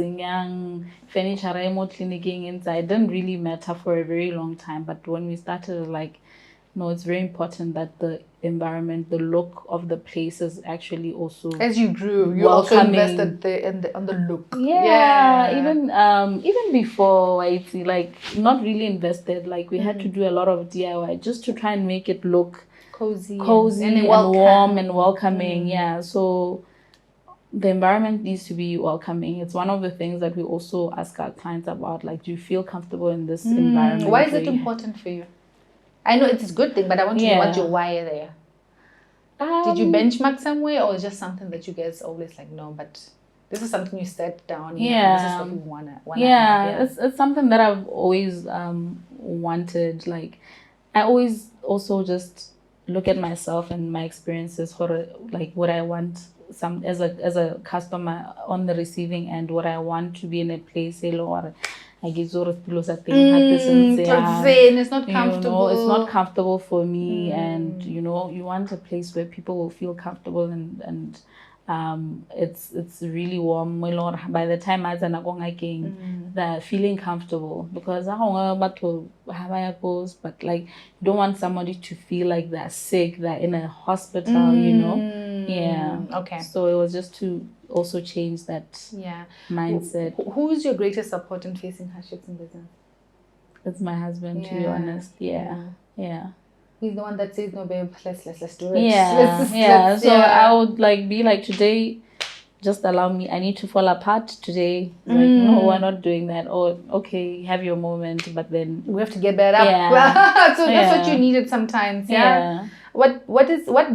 furniture emo clinicing inside, it didn't really matter for a very long time. But when we started, like, no, it's very important that the environment, the look of the place is actually also, as you grew, you also invested on the look. Even before like not really invested, like we had to do a lot of DIY just to try and make it look cozy and warm and welcoming. So the environment needs to be welcoming. It's one of the things that we also ask our clients about, like, do you feel comfortable in this environment? Why is it important for you? I know it's a good thing, but I want to know what your why there. Did you benchmark somewhere, or just something that you guys always like, no, but this is something you set down here, this is what we wanna have. It's something that I've always wanted. Like, I always also just look at myself and my experiences for like what I want as a customer on the receiving end, what I want to be in a place or it's not comfortable. It's not comfortable for me, and you want a place where people will feel comfortable and it's really warm. By the time they're feeling comfortable, because but like, you don't want somebody to feel like they're sick, they're in a hospital, Okay. So it was just to also change that mindset. Who is your greatest support in facing hardships in business? It's my husband, to be honest. He's the one that says, no, babe, let's do it. So I would be like, today, just allow me, I need to fall apart today. Like, no, we're not doing that. Or, okay, have your moment, but then we have to get that up. So that's what you needed sometimes. What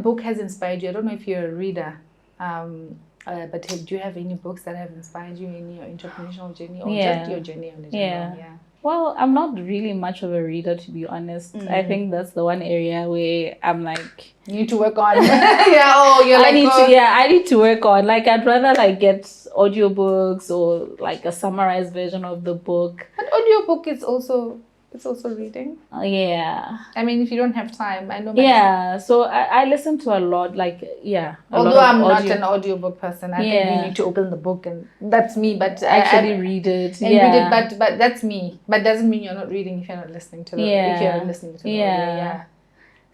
book has inspired you? I don't know if you're a reader, but do you have any books that have inspired you in your entrepreneurial journey, or just your journey on the general? Well, I'm not really much of a reader, to be honest. I think that's the one area where I'm like, you need to work on. Yeah, oh, you're like, I need to work on. Like, I'd rather like get audiobooks or like a summarized version of the book. But audiobook is also, it's also reading. Yeah. I mean, if you don't have time, I know. Yeah, so I listen to a lot, like, yeah. Although I'm not an audiobook person, I think you need to open the book, and that's me. But actually read it. And read it, but that's me. But doesn't mean you're not reading if you're not listening to the if you're listening to the audio. Yeah.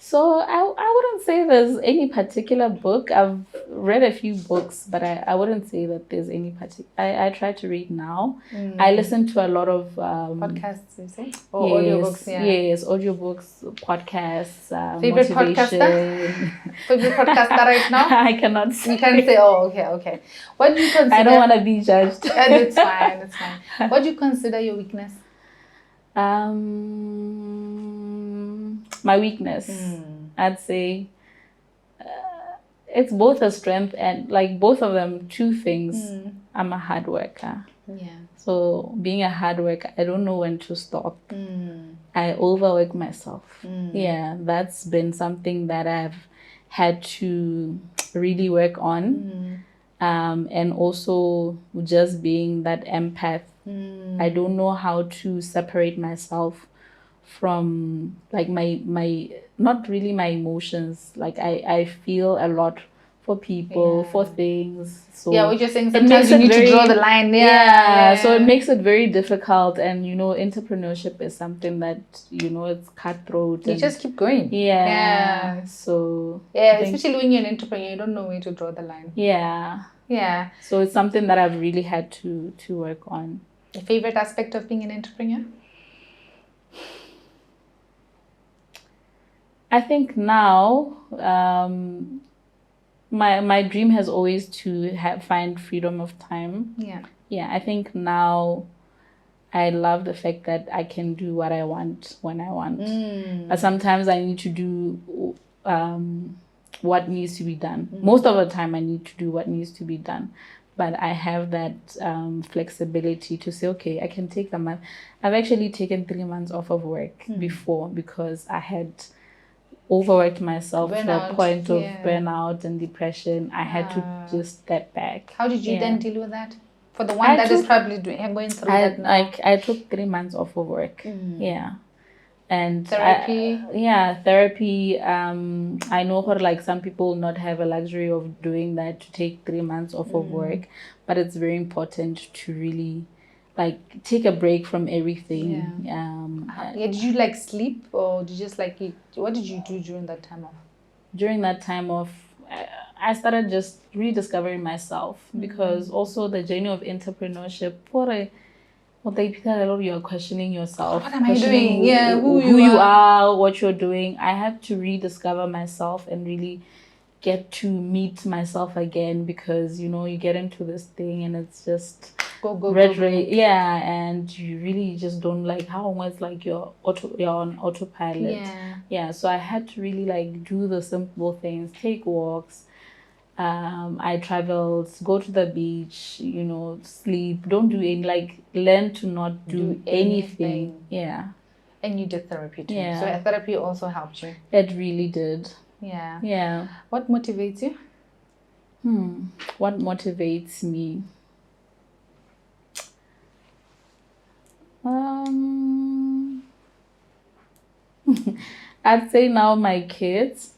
So I wouldn't say there's any particular book. I've read a few books, but I wouldn't say that there's any particular. I try to read now. I listen to a lot of podcasts, you say? Or audiobooks, Yes, audiobooks, podcasts, favorite podcaster? Favorite podcaster right now? I cannot say. You can't say, oh, okay. What do you consider? I don't want to be judged. It's fine. What do you consider your weakness? My weakness, I'd say it's both a strength and like both of them, two things. I'm a hard worker. Yeah. So being a hard worker, I don't know when to stop. I overwork myself. Yeah, that's been something that I've had to really work on. And also just being that empath. I don't know how to separate myself from like my not really my emotions. Like I feel a lot for people, for things. So what you're saying, sometimes you need to draw the line. So it makes it very difficult. And entrepreneurship is something that it's cutthroat. You just keep going. So especially when you're an entrepreneur, you don't know where to draw the line. So it's something that I've really had to work on. Your favorite aspect of being an entrepreneur? I think now, my dream has always to find freedom of time. I think now I love the fact that I can do what I want when I want. But sometimes I need to do what needs to be done. Most of the time I need to do what needs to be done. But I have that flexibility to say, okay, I can take a month. I've actually taken 3 months off of work before because I had overworked myself to the point of burnout and depression. I had to just step back. How did you then deal with that? For the one that is probably going through that now. I took 3 months off of work. And therapy. Therapy. I know like some people not have a luxury of doing that, to take 3 months off of work, but it's very important to really like take a break from everything. Did you like sleep, or did you just like eat? What did you do during that time off? During that time off, I started just rediscovering myself, because also the journey of entrepreneurship, you're questioning yourself. What am I doing? Who you are, what you're doing. I had to rediscover myself and really get to meet myself again, because you get into this thing and it's just go. And you really just don't like how almost like you're on autopilot. So I had to really like do the simple things, take walks. I traveled, go to the beach, sleep, don't do any, learn to not do anything. And you did therapy too. So therapy also helped you. It really did. What motivates you? What motivates me? I'd say now my kids.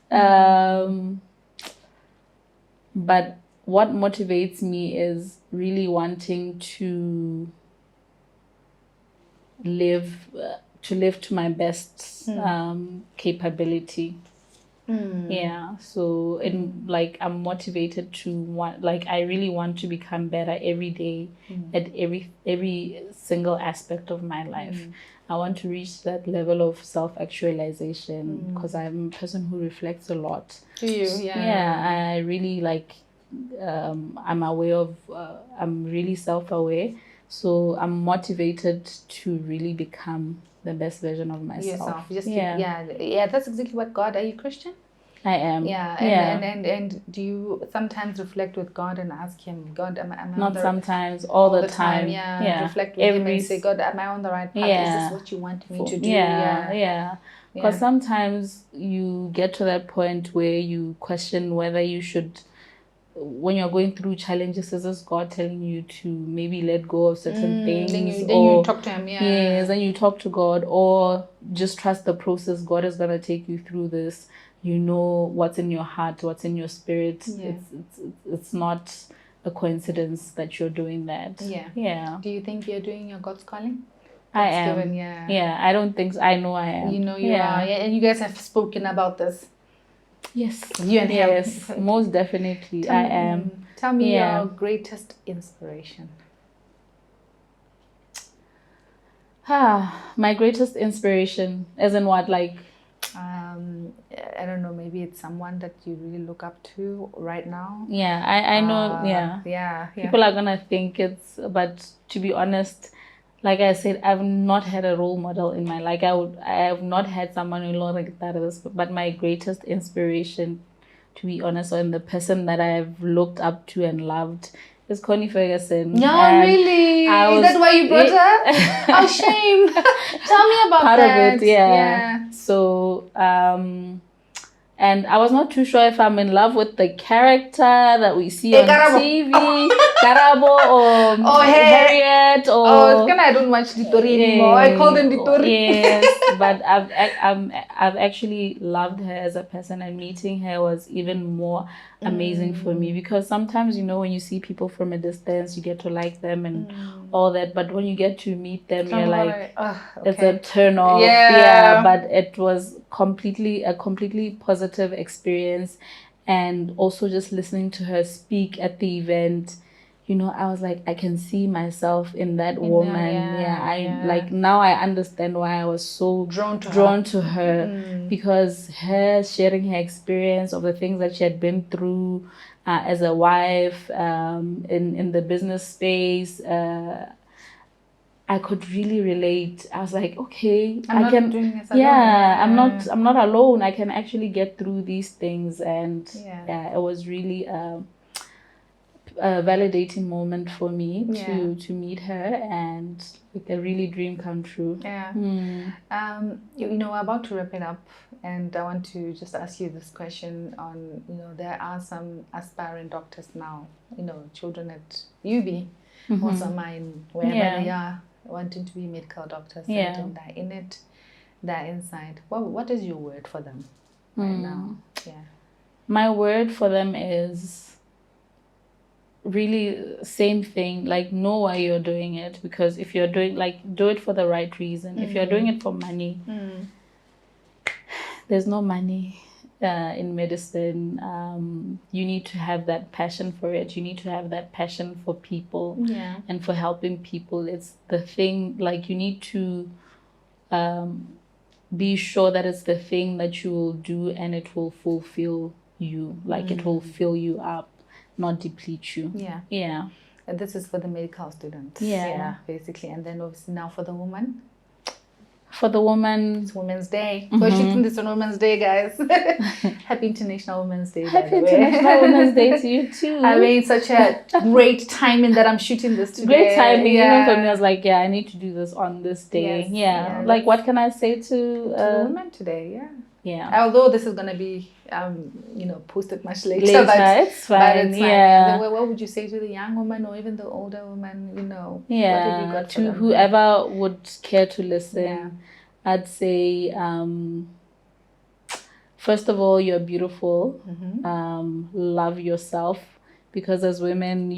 But what motivates me is really wanting to live to my best capability. So I'm motivated to I really want to become better every day at every single aspect of my life. I want to reach that level of self-actualization, because I'm a person who reflects a lot. Do you? I really I'm aware of, I'm really self-aware. So I'm motivated to really become the best version of myself. Yourself. That's exactly what God. Are you Christian? I am. Yeah, and do you sometimes reflect with God and ask Him, God, am I Not sometimes, all the time. Yeah, reflect with Him and say, God, am I on the right path? Is this what you want me to do? Yeah. Because sometimes you get to that point where you question whether you should, when you're going through challenges, is this God telling you to maybe let go of certain things? Then you talk to Him, Yes, then you talk to God, or just trust the process. God is gonna take you through this. You know what's in your heart, what's in your spirit. Yeah. It's not a coincidence that you're doing that. Yeah. Do you think you're doing your God's calling? I am. Yeah, I don't think so. I know I am. You know you are. Yeah, and you guys have spoken about this. Yes. You and him. Yes, most definitely. I am. Tell me your greatest inspiration. My greatest inspiration, as in what, like? I don't know, maybe it's someone that you really look up to right now. Yeah, I know, yeah. People are gonna think it's, but to be honest, like I said, I've not had a role model in my life. I have not had someone who like that is, but my greatest inspiration, to be honest, and the person that I have looked up to and loved is Connie Ferguson. No, really? Is that why you brought her? Oh, shame. Tell me about part that. Of it, yeah. So, and I was not too sure if I'm in love with the character that we see on TV, Karabo or Harriet, or I don't watch Ditori anymore. I call them Ditori. Yes, but I've actually loved her as a person, and meeting her was even more amazing for me, because sometimes, you know, when you see people from a distance, you get to like them and all that, but when you get to meet them, you're like, it's a turn off. Yeah, but it was a completely positive experience. And also just listening to her speak at the event, you know, I was like, I can see myself in that woman. Like, now I understand why I was so drawn to her, because her sharing her experience of the things that she had been through as a wife, in the business space, I could really relate. I was like, okay, I'm not doing this alone. I'm not alone. I can actually get through these things. And it was really a validating moment for me to meet her, and like a really dream come true. You know, we're about to wrap it up, and I want to just ask you this question on, you know, there are some aspiring doctors now, you know, children at UB, also mine, wherever they are, wanting to be medical doctors, and they're in it, they're inside. What is your word for them right now? My word for them is really same thing, like, know why you're doing it, because if you're doing, like, do it for the right reason. If you're doing it for money, there's no money in medicine. You need to have that passion for it. You need to have that passion for people and for helping people. It's the thing, like, you need to be sure that it's the thing that you will do and it will fulfill you, like it will fill you up, not deplete you. And this is for the medical students, basically. And then obviously now for the woman, it's Women's Day. We're shooting this on Women's Day, guys. Happy International Women's Day. Happy International Women's Day to you too. I mean, such a great timing that I'm shooting this today. Great timing. Even for me, I was like, I need to do this on this day. Like, what can I say to the women today? Yeah. Although this is gonna be, you know, posted much later, but it's fine. But it's fine. Yeah. What would you say to the young woman or even the older woman? You know, what have you got for them? Whoever would care to listen, I'd say, first of all, you're beautiful. Love yourself, because as women,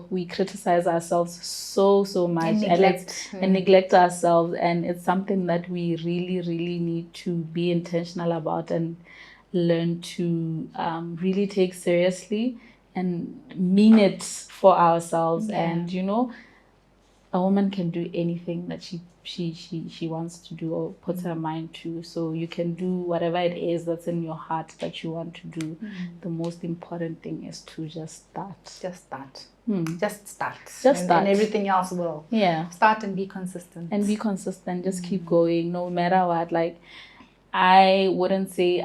we criticize ourselves so much and neglect ourselves, and it's something that we really, really need to be intentional about and learn to really take seriously and mean it for ourselves. And you know, a woman can do anything that she wants to do or puts her mind to. So you can do whatever it is that's in your heart that you want to do. The most important thing is to just start. Just start. And everything else will. Start and be consistent. Just keep going no matter what. Like, I wouldn't say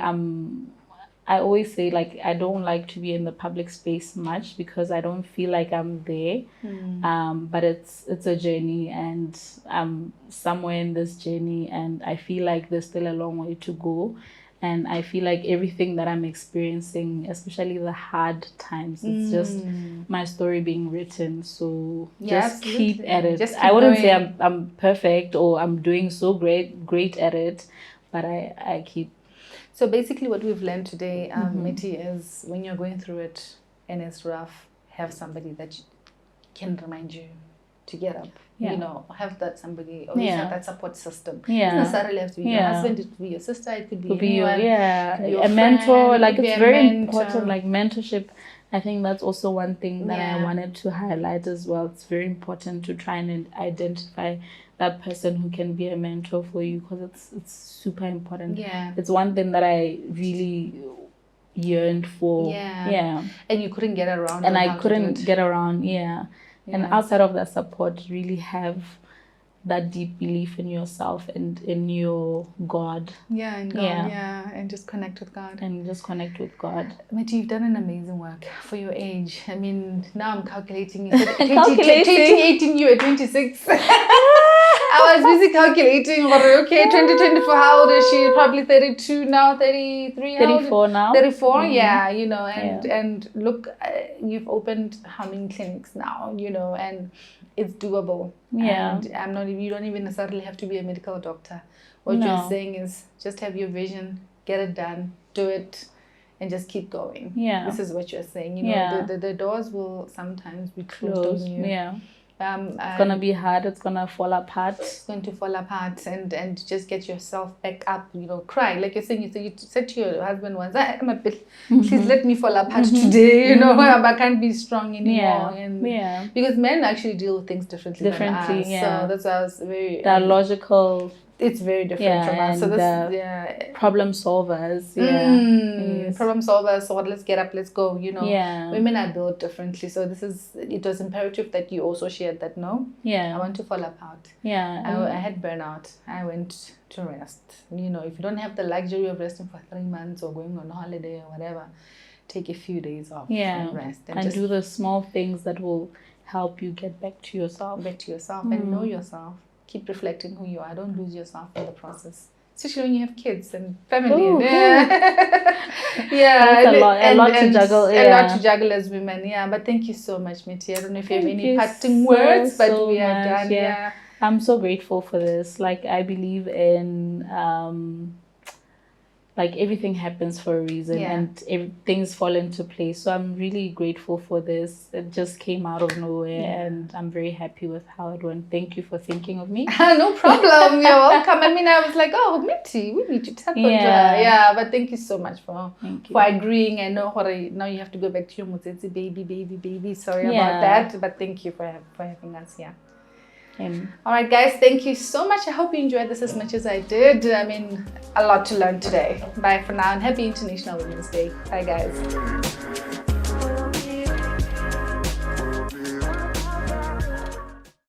I always say, like, I don't like to be in the public space much because I don't feel like I'm there. But it's a journey, and I'm somewhere in this journey, and I feel like there's still a long way to go. And I feel like everything that I'm experiencing, especially the hard times, it's just my story being written. So just keep at it. Just keep I wouldn't going. say I'm perfect or I'm doing so great at it, but I keep. So basically what we've learned today, Matty, is when you're going through it and it's rough, have somebody that can remind you to get up. You know, have that somebody, or have that support system. It doesn't necessarily have to be your husband, it could be your sister, it could be anyone, a mentor. Like, it's very important, like mentorship. I think that's also one thing that I wanted to highlight as well. It's very important to try and identify that person who can be a mentor for you, because it's super important. It's one thing that I really yearned for. And you couldn't get around, and I couldn't get around. And outside of that support, really have that deep belief in yourself and in your God. And just connect with God. Matty, you've done an amazing work for your age. I mean, now I'm calculating. You said 2018, you were 26. I was busy calculating. Okay, 2024, how old is she? Probably 32 now, 33. 34 now. 34, you know, and look, you've opened how many clinics now, you know, and it's doable. And you don't even necessarily have to be a medical doctor. What you're saying is just have your vision, get it done, do it, and just keep going. This is what you're saying. You know, the doors will sometimes be closed on you. It's gonna be hard. It's gonna fall apart. It's going to fall apart, and just get yourself back up. You know, cry like you're saying. You said to your husband once, "Please let me fall apart today." You know, I can't be strong anymore. Because men actually deal with things differently than us. So that's why I was very. They're logical. It's very different from us. So this, problem solvers. Problem solvers. So let's get up. Let's go. You know, women are built differently. So it was imperative that you also shared that. No, I want to fall apart. I had burnout. I went to rest. You know, if you don't have the luxury of resting for 3 months or going on holiday or whatever, take a few days off and rest and just do the small things that will help you get back to yourself. And know yourself. Keep reflecting who you are. Don't lose yourself in the process. Especially when you have kids and family. A lot to juggle. A lot to juggle as women. But thank you so much, Matty. I don't know if you have any parting words, but we are done. I'm so grateful for this. Like, I believe in like everything happens for a reason, and things fall into place. So I'm really grateful for this. It just came out of nowhere, and I'm very happy with how it went. Thank you for thinking of me. No problem. You're welcome. I mean, I was like, oh, Matty, we need to tap on her. But thank you so much for agreeing. I know now you have to go back to your Mutsetsi baby. Sorry about that, but thank you for having us here. All right, guys, thank you so much. I hope you enjoyed this as much as I did. I mean, a lot to learn today. Bye for now, and happy International Women's Day. Bye, guys.